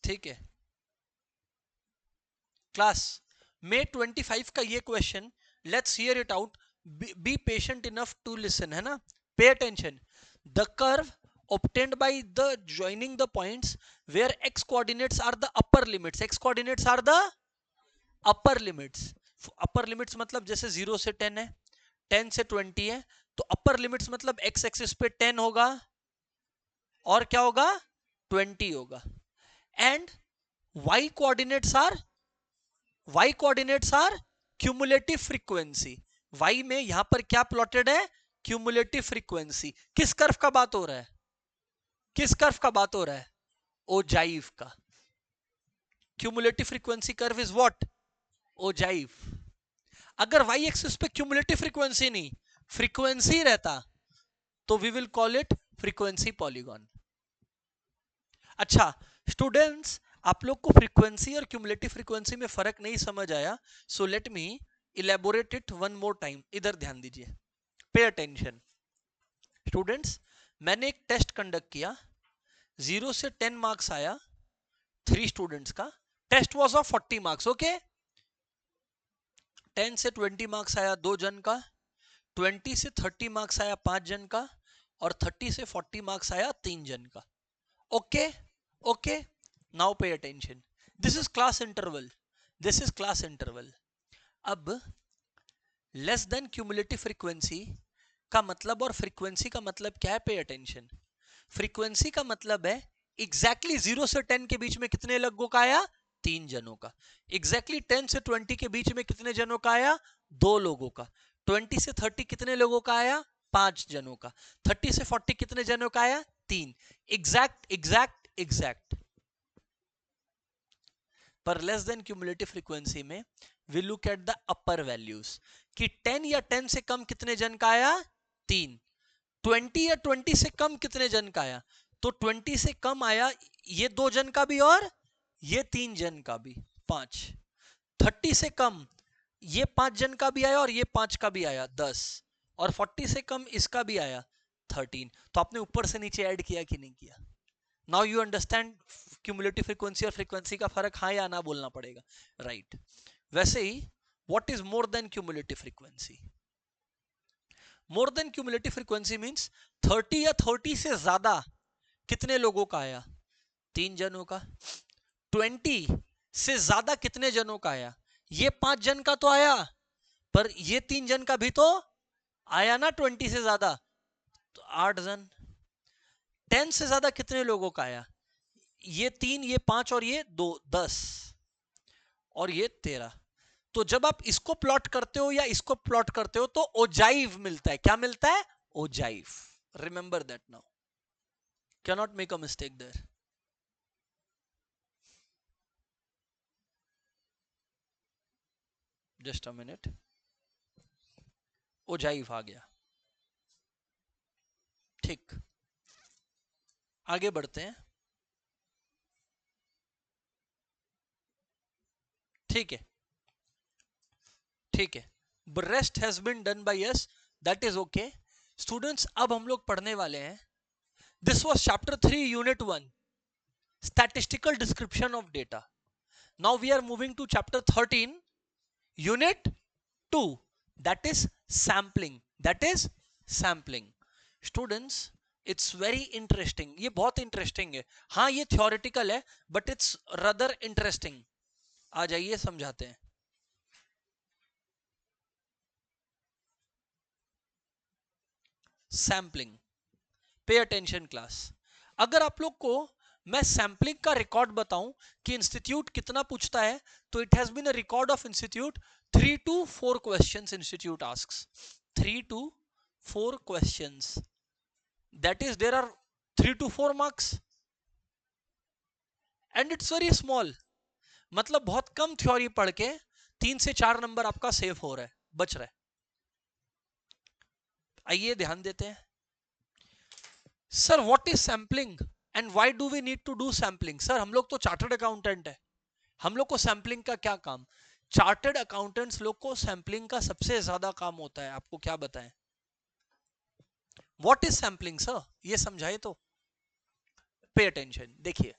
ठीक है क्लास. May 25 का ये question, let's hear it out. Be patient enough to listen, है ना. Pay attention. The curve obtained by the joining the points where x coordinates are the upper limits. x coordinates are the upper limits. upper limits मतलब जैसे 0 से 10 है, 10 से 20 है, तो upper limits मतलब x एक्सिस पे 10 होगा और क्या होगा 20 होगा. And y coordinates are cumulative frequency. y में यहां पर क्या प्लॉटेड है, क्यूमुलेटिव फ्रीक्वेंसी. किस कर्व का बात हो रहा है, किस कर्व का बात हो रहा है, ओजाइव का. Cumulative frequency curve is what, ogive. अगर y एक्सिस पे क्यूमुलेटिव फ्रीक्वेंसी नहीं, फ्रीक्वेंसी रहता तो we will call it frequency polygon. अच्छा स्टूडेंट्स, आप लोग को फ्रीक्वेंसी और क्यूमुलेटिव फ्रीक्वेंसी में फर्क नहीं समझ आया, so let me elaborate it one more time. इधर ध्यान दीजिए, पे अटेंशन. स्टूडेंट्स, मैंने एक टेस्ट कंडक्ट किया, 0 से 10 मार्क्स आया 3 स्टूडेंट्स का. Test was of 40 marks. Okay, 10 से 20 मार्क्स आया 2 जन का, 20 से 30 मार्क्स आया 5 जन का, और 30 से 40 मार्क्स आया 3 जन का. Okay okay, now pay attention. This is class interval, this is class interval. अब लेस देन क्यूमुलेटिव फ्रीक्वेंसी का मतलब और फ्रीक्वेंसी का मतलब क्या है, पे अटेंशन. फ्रीक्वेंसी का मतलब है एग्जैक्टली 0 से 10 के बीच में कितने लोगों का आया, 3 जनों का. एग्जैक्टली 10 से 20 के बीच में कितने जनों का आया, 2 लोगों का. 20 से 30 कितने लोगों का आया, 5 जनों का. 30 से 40 कितने जनों का आया, 3. Exact exact exact. पर लेस देन क्यूमुलेटिव फ्रीक्वेंसी में we look at the upper values कि 10 या 10 से कम कितने जन का आया, 3. 20 या 20 से कम कितने जन का आया, तो 20 से कम आया ये 2 जन का भी और ये 3 जन का भी, 5. 30 से कम ये 5 जन का भी आया और ये 5 का भी आया, 10. और 40 से कम इसका भी आया, 13. तो आपने ऊपर से नीचे ऐड किया कि नहीं किया. Now you understand cumulative frequency और फ्रीक्वेंसी का फर्क, हाँ या ना बोलना पड़ेगा, राइट. वैसे ही what is more than cumulative frequency. More than cumulative frequency means 30 या 30 से ज्यादा कितने लोगों का आया, 3 जनों का. 20 से ज्यादा कितने जनों का आया, ये 5 जन का तो आया, पर ये 3 जन का भी तो आया ना, 20 से ज्यादा, तो 8 जन. 10 से ज्यादा कितने लोगों का आया, ये 3, ये 5 और ये 2, 10 और ये 13. तो जब आप इसको प्लॉट करते हो या इसको प्लॉट करते हो तो ओजाइव मिलता है. क्या मिलता है, ogive. Remember that now, can not make a mistake there. Just a minute, ogive आ गया. ठीक, आगे बढ़ते हैं. ठीक है, ठीक है. Rest has been done by us, that is okay. Students, अब हम लोग पढ़ने वाले हैं, this was chapter 3 unit 1, statistical description of data. Now we are moving to chapter 13 unit 2, that is sampling, that is sampling. Students, it's very interesting, ये बहुत interesting है. हाँ ये theoretical है but it's rather interesting. आ जाइए समझाते हैं. Sampling, पे अटेंशन क्लास. अगर आप लोग को मैं सैम्पलिंग का रिकॉर्ड बताऊं कि इंस्टीट्यूट कितना पूछता है, तो it has been a record of institute 3 to 4 questions institute asks. 3 to 4 questions, that is there are 3 to 4 marks and it's very small. मतलब बहुत कम थ्योरी पढ़ के 3 से 4 नंबर आपका सेव हो रहा है, बच रहा है. आइए ध्यान देते हैं. Sir what is sampling and why do we need to do sampling. Sir हम लोग तो चार्टर्ड अकाउंटेंट है, हम लोग को सैम्पलिंग का क्या काम. चार्टर्ड अकाउंटेंट्स लोग को सैम्पलिंग का सबसे ज्यादा काम होता है, आपको क्या बताएं. व्हाट इज सैम्पलिंग सर, ये समझाए तो. पे अटेंशन, देखिए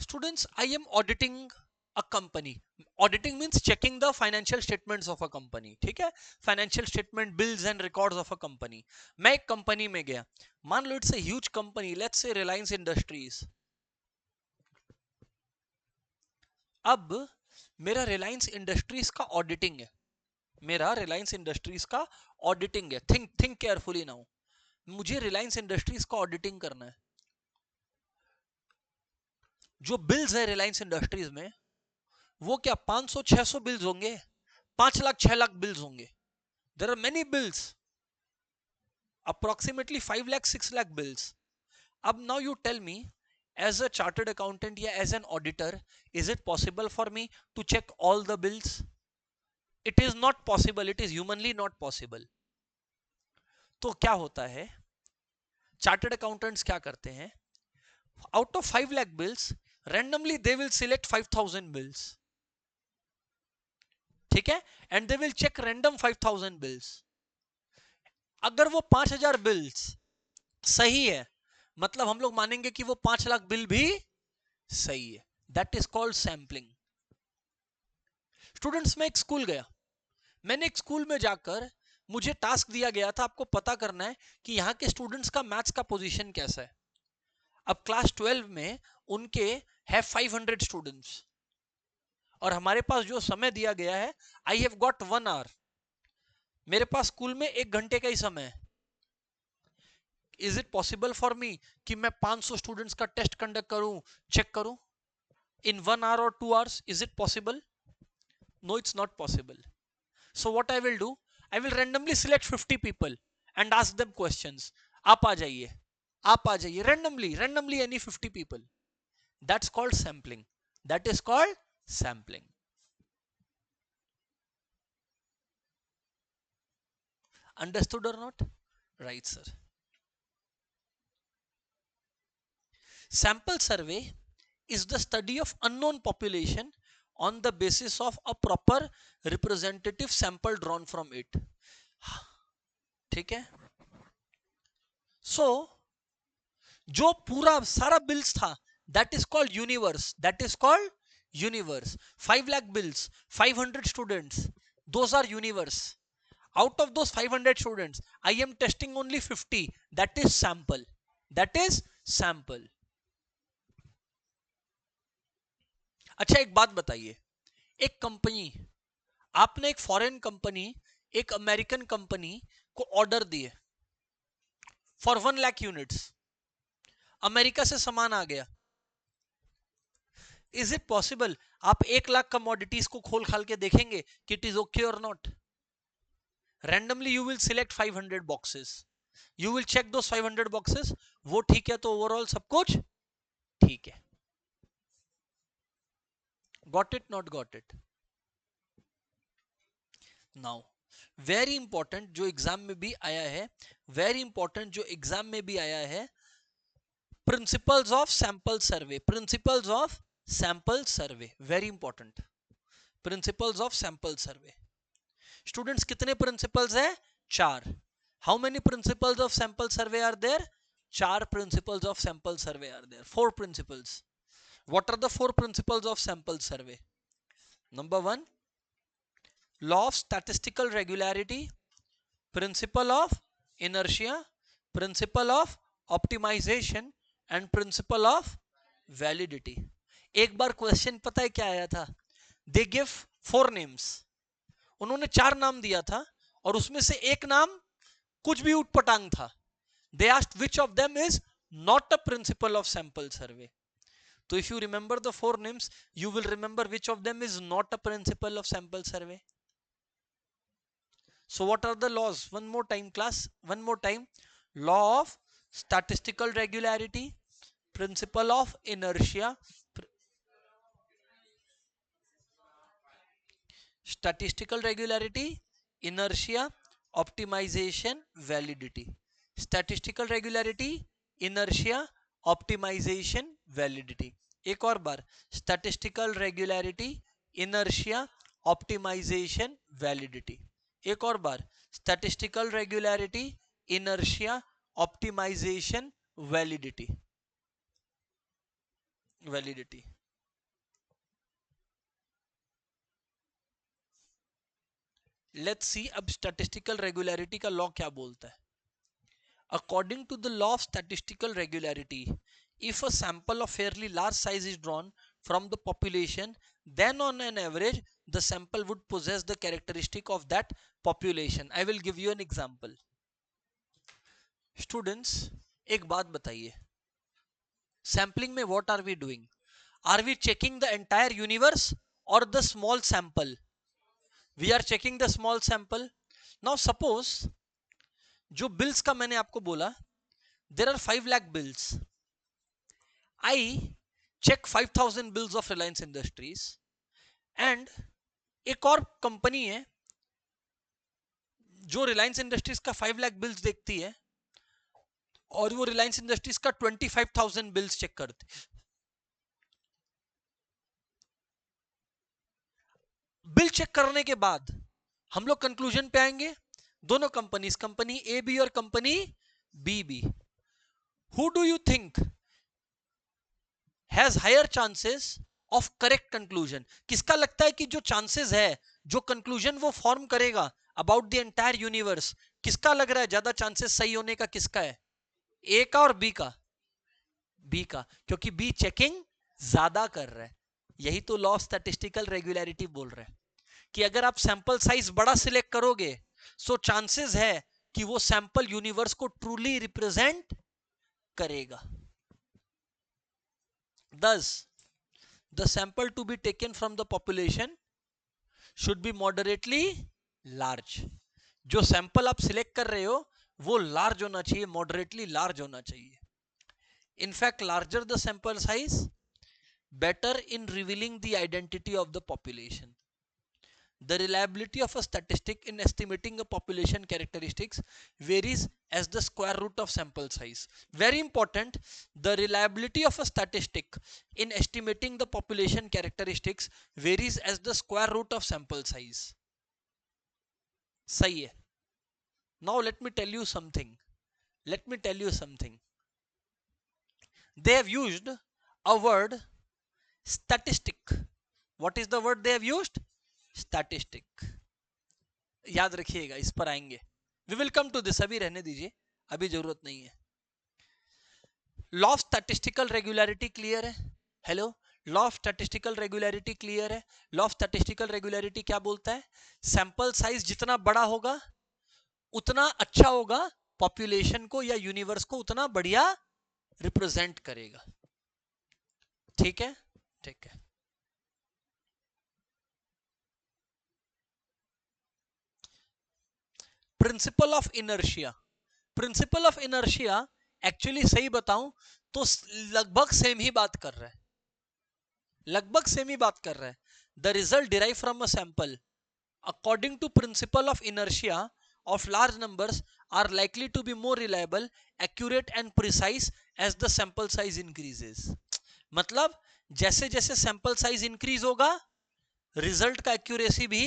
students, I am auditing a company. Auditing means checking the financial statements of a company. ठीक है, financial statement, bills and records of a company. मैं एक कंपनी में गया, मान लो it's a huge company, let's say Reliance Industries. अब मेरा रिलायंस इंडस्ट्रीज का ऑडिटिंग है, मेरा रिलायंस इंडस्ट्रीज का ऑडिटिंग है. Think carefully now. मुझे रिलायंस इंडस्ट्रीज का ऑडिटिंग करना है. जो बिल्स है रिलायंस इंडस्ट्रीज में, वो क्या 500-600 बिल्स होंगे, 5 लाख 6 लाख बिल्स होंगे. There are many bills, approximately 5 lakh 6 lakh bills. अब now you tell me, as a chartered accountant या as an auditor, is it possible for me to check all the bills? It is not possible, it is humanly not possible. तो क्या होता है, chartered accountants क्या करते हैं, out of 5 lakh bills randomly they will select 5000 bills. ठीक है, and they will check random 5000 bills. अगर वो 5000 बिल्स सही है, मतलब हम लोग मानेंगे कि वो 5 लाख बिल भी सही है. That is called sampling. Students, मैं एक स्कूल गया, मैंने एक स्कूल में जाकर मुझे टास्क दिया गया था, आपको पता करना है कि यहाँ के स्टूडेंट्स का मैथ्स का पोजीशन कैसा है. अब क्लास 12 में उनके है 500 स्टूडेंट्स और हमारे पास जो समय दिया गया है, आई हैव गॉट 1 आवर. मेरे पास स्कूल में 1 घंटे का ही समय है. Is it possible for me कि मैं 500 स्टूडेंट्स का टेस्ट कंडक्ट करूं, चेक करूं इन 1 आवर और 2 hours? Is it possible? No, it's not possible. So what I will do, I will randomly select 50 people and ask them questions. आप आ जाइए randomly any 50 people. That's called sampling. That is called sampling. Understood or not? Right, sir. Sample survey is the study of unknown population on the basis of a proper representative sample drawn from it. ठीक है, so जो पूरा सारा bills था, that is called universe. That is called universe. 5 lakh bills, 500 students, those are universe. Out of those 500 students, I am testing only 50. That is sample. That is sample. अच्छा, एक बात बताइए, एक कंपनी, आपने एक फॉरेन कंपनी, एक American company को order दिए फॉर 1 लाख यूनिट्स. अमेरिका से सामान आ गया. इज इट पॉसिबल आप 1 लाख कमोडिटीज को खोल खाल के देखेंगे कि इट इज ओके और not? Randomly you will select 500 boxes, you will check those 500 boxes, वो ठीक है तो ओवरऑल सब कुछ ठीक है. Got it? Not got it? Now very important जो एग्जाम में भी आया है, वेरी इंपॉर्टेंट जो एग्जाम में भी आया है, principles of sample survey. Principles of sample survey very important. Principles of sample survey. Students, कितने प्रिंसिपल्स है? 4. How many principles of sample survey are there? 4 principles of sample survey are there. 4 principles. What are the 4 principles of sample survey? Number 1, law of statistical regularity, principle of inertia, principle of optimization and principle of validity. एक बार question पता है क्या आया था? They give 4 names. उन्होंने 4 नाम दिया था और उसमें से एक नाम कुछ भी उटपटांग था. They asked which of them is not a principle of sample survey. So if you remember the 4 names, you will remember which of them is not a principle of sample survey. So what are the laws? One more time class, one more time. Law of statistical regularity, principle of inertia, statistical regularity, inertia, optimization, validity. Statistical regularity, inertia, optimization, validity. एक और बार, statistical regularity, inertia, optimization, validity. एक और बार, statistical regularity, inertia, optimization, validity. Let's see अब statistical regularity का law क्या बोलता है. According to the law of statistical regularity, if a sample of fairly large size is drawn from the population, then on an average the sample would possess the characteristic of that population. I will give you an example. Students, एक बात बताइए, sampling में what are we doing? Are we checking the entire universe or the small sample? We are checking the small sample. Now suppose जो bills का मैंने आपको बोला, there are 5 lakh bills. I check 5000 bills of Reliance Industries and एक और company है जो रिलायंस इंडस्ट्रीज का 5 लाख बिल्स देखती है और वो रिलायंस इंडस्ट्रीज का 25,000 बिल्स चेक करती. बिल चेक करने के बाद हम लोग कंक्लूजन पे आएंगे, दोनों कंपनीज, कंपनी ए बी और company B B, who do you think has higher chances of correct conclusion? किसका लगता है कि जो चांसेस है, जो कंक्लूजन वो फॉर्म करेगा अबाउट द एंटायर यूनिवर्स, किसका लग रहा है ज्यादा चांसेस सही होने का? किसका है? ए का और बी का? बी का, क्योंकि बी चेकिंग ज्यादा कर रहा है. यही तो लॉ ऑफ स्टैटिस्टिकल रेगुलरिटी बोल रहा है कि अगर आप सैंपल साइज बड़ा सिलेक्ट करोगे सो चांसेस है कि वो सैंपल यूनिवर्स को ट्रूली रिप्रेजेंट करेगा. Thus, the sample to be taken from the population should be moderately large. जो सैंपल आप सिलेक्ट कर रहे हो वो लार्ज होना चाहिए, मॉडरेटली लार्ज होना चाहिए. In fact, larger the sample size, better in revealing the identity of the population. The reliability of a statistic in estimating a population characteristics varies as the square root of sample size. Very important, the reliability of a statistic in estimating the population characteristics varies as the square root of sample size. सही है. Now let me tell you something. Let me tell you something. They have used a word statistic. What is the word they have used? Statistic. याद रखिएगा, इस पर आएंगे. We will come to this. अभी रहने दीजिए, अभी जरूरत नहीं है. Law of statistical regularity clear है? Hello, law of statistical regularity clear है? लॉ ऑफ स्टैटिस्टिकल रेगुलरिटी क्या बोलता है? सैंपल साइज जितना बड़ा होगा उतना अच्छा होगा, पॉपुलेशन को या यूनिवर्स को उतना बढ़िया रिप्रेजेंट करेगा. ठीक है, ठीक है. Principal of inertia. Principal of inertia actually सही बताऊं तो लगभग सेम ही बात कर रहा है, लगभग सेम ही बात कर रहा है. The result derive from a sample according to principle of inertia of large numbers are likely to be more reliable, accurate and precise as the sample size increases. मतलब जैसे जैसे सैंपल साइज इंक्रीज होगा result का accuracy भी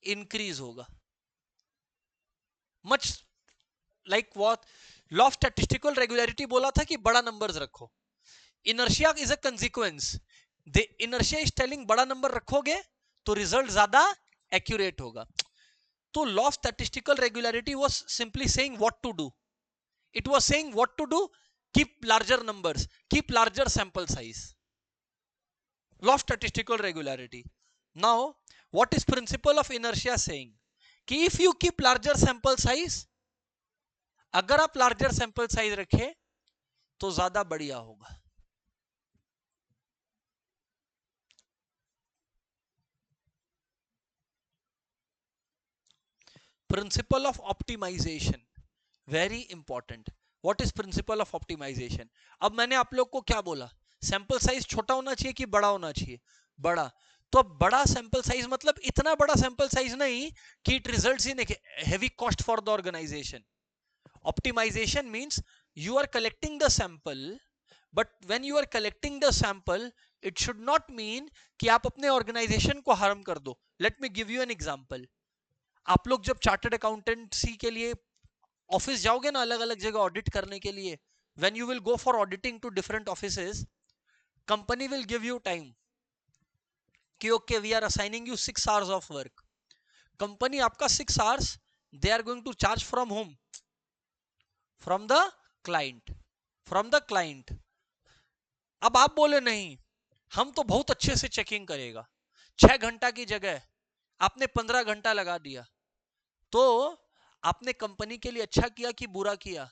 increase होगा. Much like what law of statistical regularity बोला था कि बड़ा नंबर्स रखो. Inertia is a consequence. The inertia is telling बड़ा नंबर रखोगे तो रिजल्ट ज्यादा एक्यूरेट होगा. तो law of statistical regularity was simply saying what to do. It was saying what to do, keep larger numbers, keep larger sample size. Law of statistical regularity. Now what is principle of inertia saying? कि if you keep larger sample size, अगर आप larger sample size रखें तो ज्यादा बढ़िया होगा. Principle of optimization, very important. What is principle of optimization? अब मैंने आप लोग को क्या बोला? सैंपल साइज छोटा होना चाहिए कि बड़ा होना चाहिए? बड़ा. तो अब बड़ा सैंपल साइज मतलब इतना बड़ा सैंपल साइज नहीं कि it results in heavy cost for the organization. Optimization means you are collecting the sample, but when you are collecting the sample it should not mean कि आप अपने ऑर्गेनाइजेशन को harm कर दो. Let me give you an example. आप लोग जब chartered accountancy के लिए ऑफिस जाओगे ना, अलग अलग जगह ऑडिट करने के लिए, when you will go for auditing to different offices, company will give you time कि okay we are assigning you 6 hours of work. Company आपका 6 hours they are going to charge from home, from the client, from the client. अब आप बोले नहीं हम तो बहुत अच्छे से चेकिंग करेगा, 6 घंटा की जगह आपने 15 घंटा लगा दिया, तो आपने कंपनी के लिए अच्छा किया कि बुरा किया?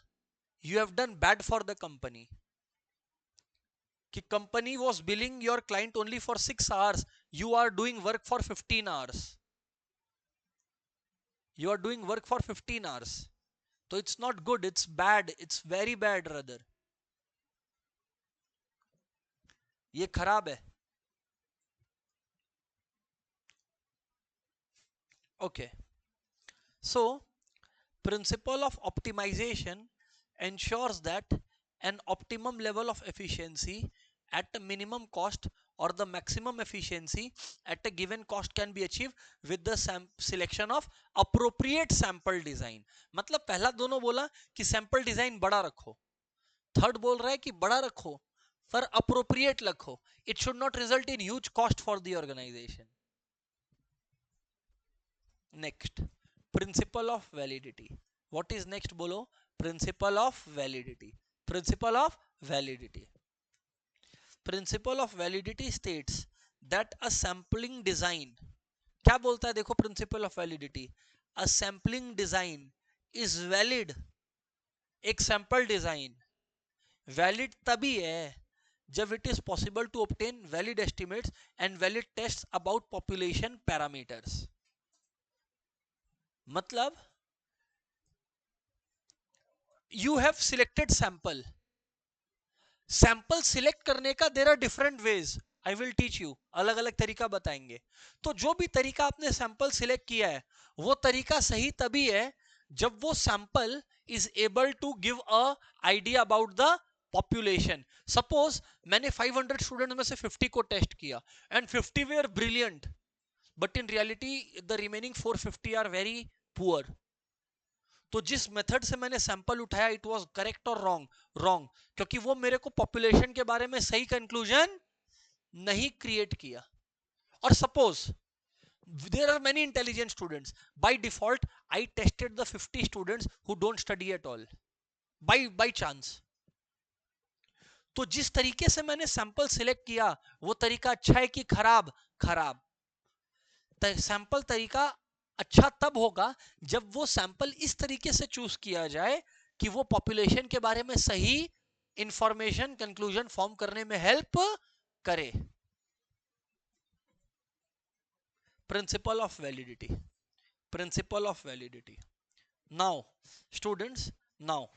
You have done bad for the company. कि company was billing your client only for 6 hours, you are doing work for 15 hours, you are doing work for 15 hours. तो it's not good, it's bad, it's very bad rather, ये खराब है। Okay, so principle of optimization ensures that an optimum level of efficiency at a minimum cost or the maximum efficiency at a given cost can be achieved with the selection of appropriate sample design। मतलब पहला दोनों बोला कि sample design बड़ा रखो, third बोल रहा है कि बड़ा रखो पर अप्रोप्रिएट रखो, it should not result in huge cost for the organization. Next, principle of validity. What is next बोलो? Principle of validity. Principle of validity, principle of validity states that a sampling design, क्या बोलता है देखो principle of validity, a sampling design is valid, एक sample design valid तभी है जब it is possible to obtain valid estimates and valid tests about population parameters. मतलब you have selected sample, sample select करने का there are different ways, I will teach you, अलग अलग तरीका बताएंगे। तो जो भी तरीका आपने सैंपल सिलेक्ट किया है वो तरीका सही तभी है जब वो sample is able to give a idea about the population. Suppose मैंने 500 स्टूडेंट में से 50 को टेस्ट किया and 50 were brilliant, but in reality the remaining 450 are very poor. तो जिस मेथड से मैंने सैंपल उठाया इट वाज करेक्ट और रॉन्ग? रॉन्ग, क्योंकि वो मेरे को पॉपुलेशन के बारे में सही कंक्लूजन नहीं क्रिएट किया। और suppose there are many intelligent students, by default I tested the 50 students who don't study at all by chance। तो जिस तरीके से मैंने सैंपल सिलेक्ट किया वो तरीका अच्छा है कि खराब? खराब। सैंपल तरीका अच्छा तब होगा जब वो सैंपल इस तरीके से चूज किया जाए कि वो पॉपुलेशन के बारे में सही इंफॉर्मेशन कंक्लूजन फॉर्म करने में हेल्प करे। Principle of validity, principle of validity. Now students, now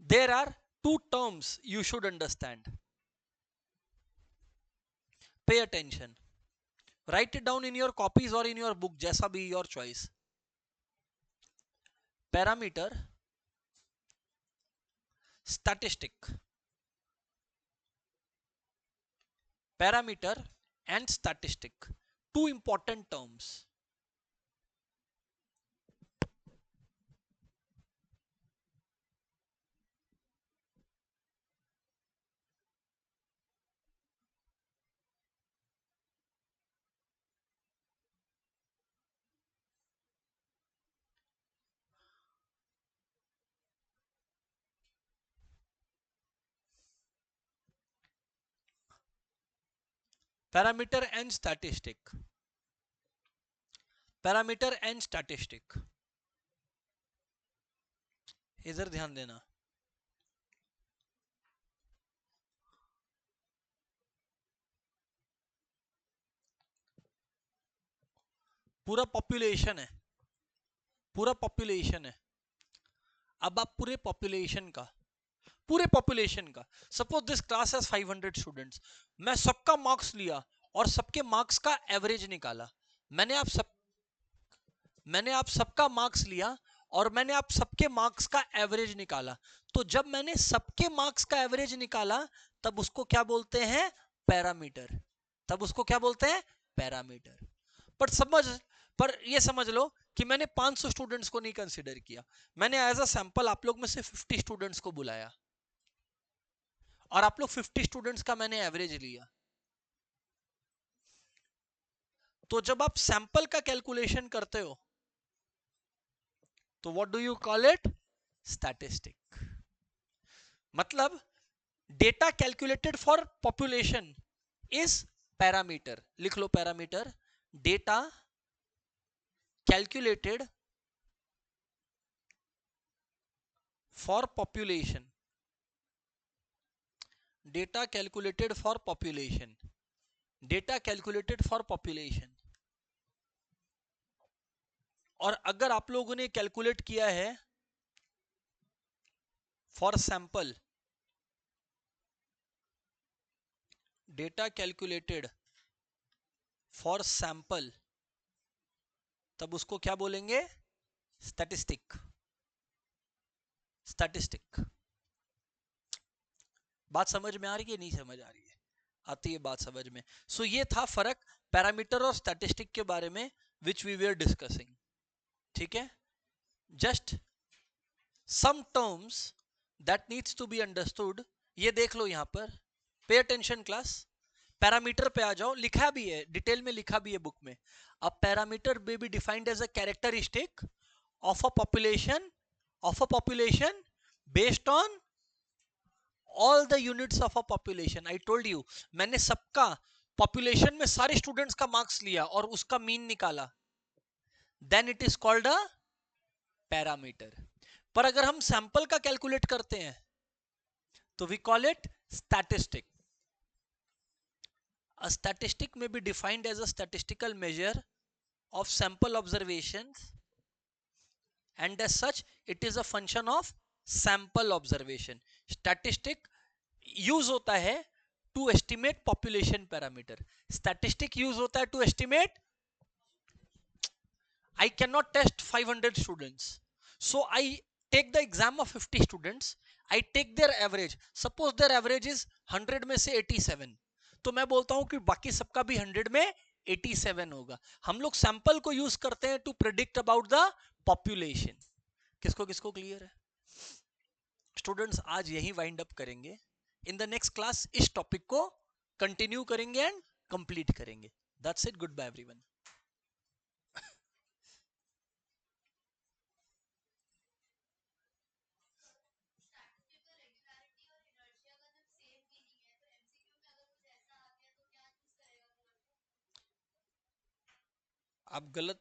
there are two terms you should understand, pay attention, write it down in your copies or in your book, जैसा भी your choice। Parameter, statistic, parameter and statistic, two important terms। Parameter and statistic, parameter and statistic, इधर ध्यान देना। पूरा population है, पूरा population है। अब आप पूरे पॉपुलेशन का, पूरे पॉपुलेशन का, suppose this class has 500 students, मैं सबका मार्क्स लिया और सबके मार्क्स का एवरेज निकाला। मैंने आप सबका मार्क्स लिया और मैंने आप सबके मार्क्स का एवरेज निकाला। तो जब मैंने सबके मार्क्स का एवरेज निकाला तब उसको क्या बोलते हैं? पैरामीटर। तब उसको क्या बोलते हैं? पैरामीटर। पर ये समझ लो कि मैंने 500 स्टूडेंट्स को नहीं कंसीडर किया, मैंने एज अ सैंपल आप लोग में से 50 स्टूडेंट्स को बुलाया और आप लोग 50 स्टूडेंट्स का मैंने एवरेज लिया। तो जब आप सैंपल का कैलकुलेशन करते हो तो what do you call it? Statistic. मतलब data calculated for population is parameter. लिख लो parameter. Data calculated for population, data calculated for population, data calculated for population. और अगर आप लोगों ने कैलकुलेट किया है for sample, data calculated for sample, तब उसको क्या बोलेंगे? स्टैटिस्टिक। स्टैटिस्टिक। बात समझ में आ रही है? नहीं समझ आ रही है? आती है बात समझ में? सो ये था फर्क पैरामीटर और स्टैटिस्टिक के बारे में विच वी वर डिस्कसिंग। ठीक है, just some terms that needs to be understood. ये देख लो यहां पर, पे अटेंशन क्लास। पैरामीटर पे आ जाओ, लिखा भी है, डिटेल में लिखा भी है बुक में। अ parameter may be defined as a characteristic of a population based on all the units of a population. I told you, मैंने सबका पॉपुलेशन में सारे स्टूडेंट्स का मार्क्स लिया और उसका मीन निकाला, then it is called a parameter. पर अगर हम सैंपल का कैलकुलेट करते हैं तो we call it statistic. A statistic may be defined as a statistical measure of sample observations, and as such it is a function of sample observation. Statistic use होता है to estimate population parameter. Statistic use होता है to estimate, I cannot test 500 students. So I take the exam of 50 students. I take their average. Suppose their average is 100 में से 87. तो मैं बोलता हूं कि बाकी सबका भी 100 में 87 होगा। हम लोग सैंपल को यूज करते हैं to predict about the population. किसको किसको क्लियर है? स्टूडेंट्स आज यही वाइंड अप करेंगे। इन द नेक्स्ट क्लास इस टॉपिक को कंटिन्यू करेंगे एंड कंप्लीट करेंगे। That's it. Goodbye everyone. आप गलत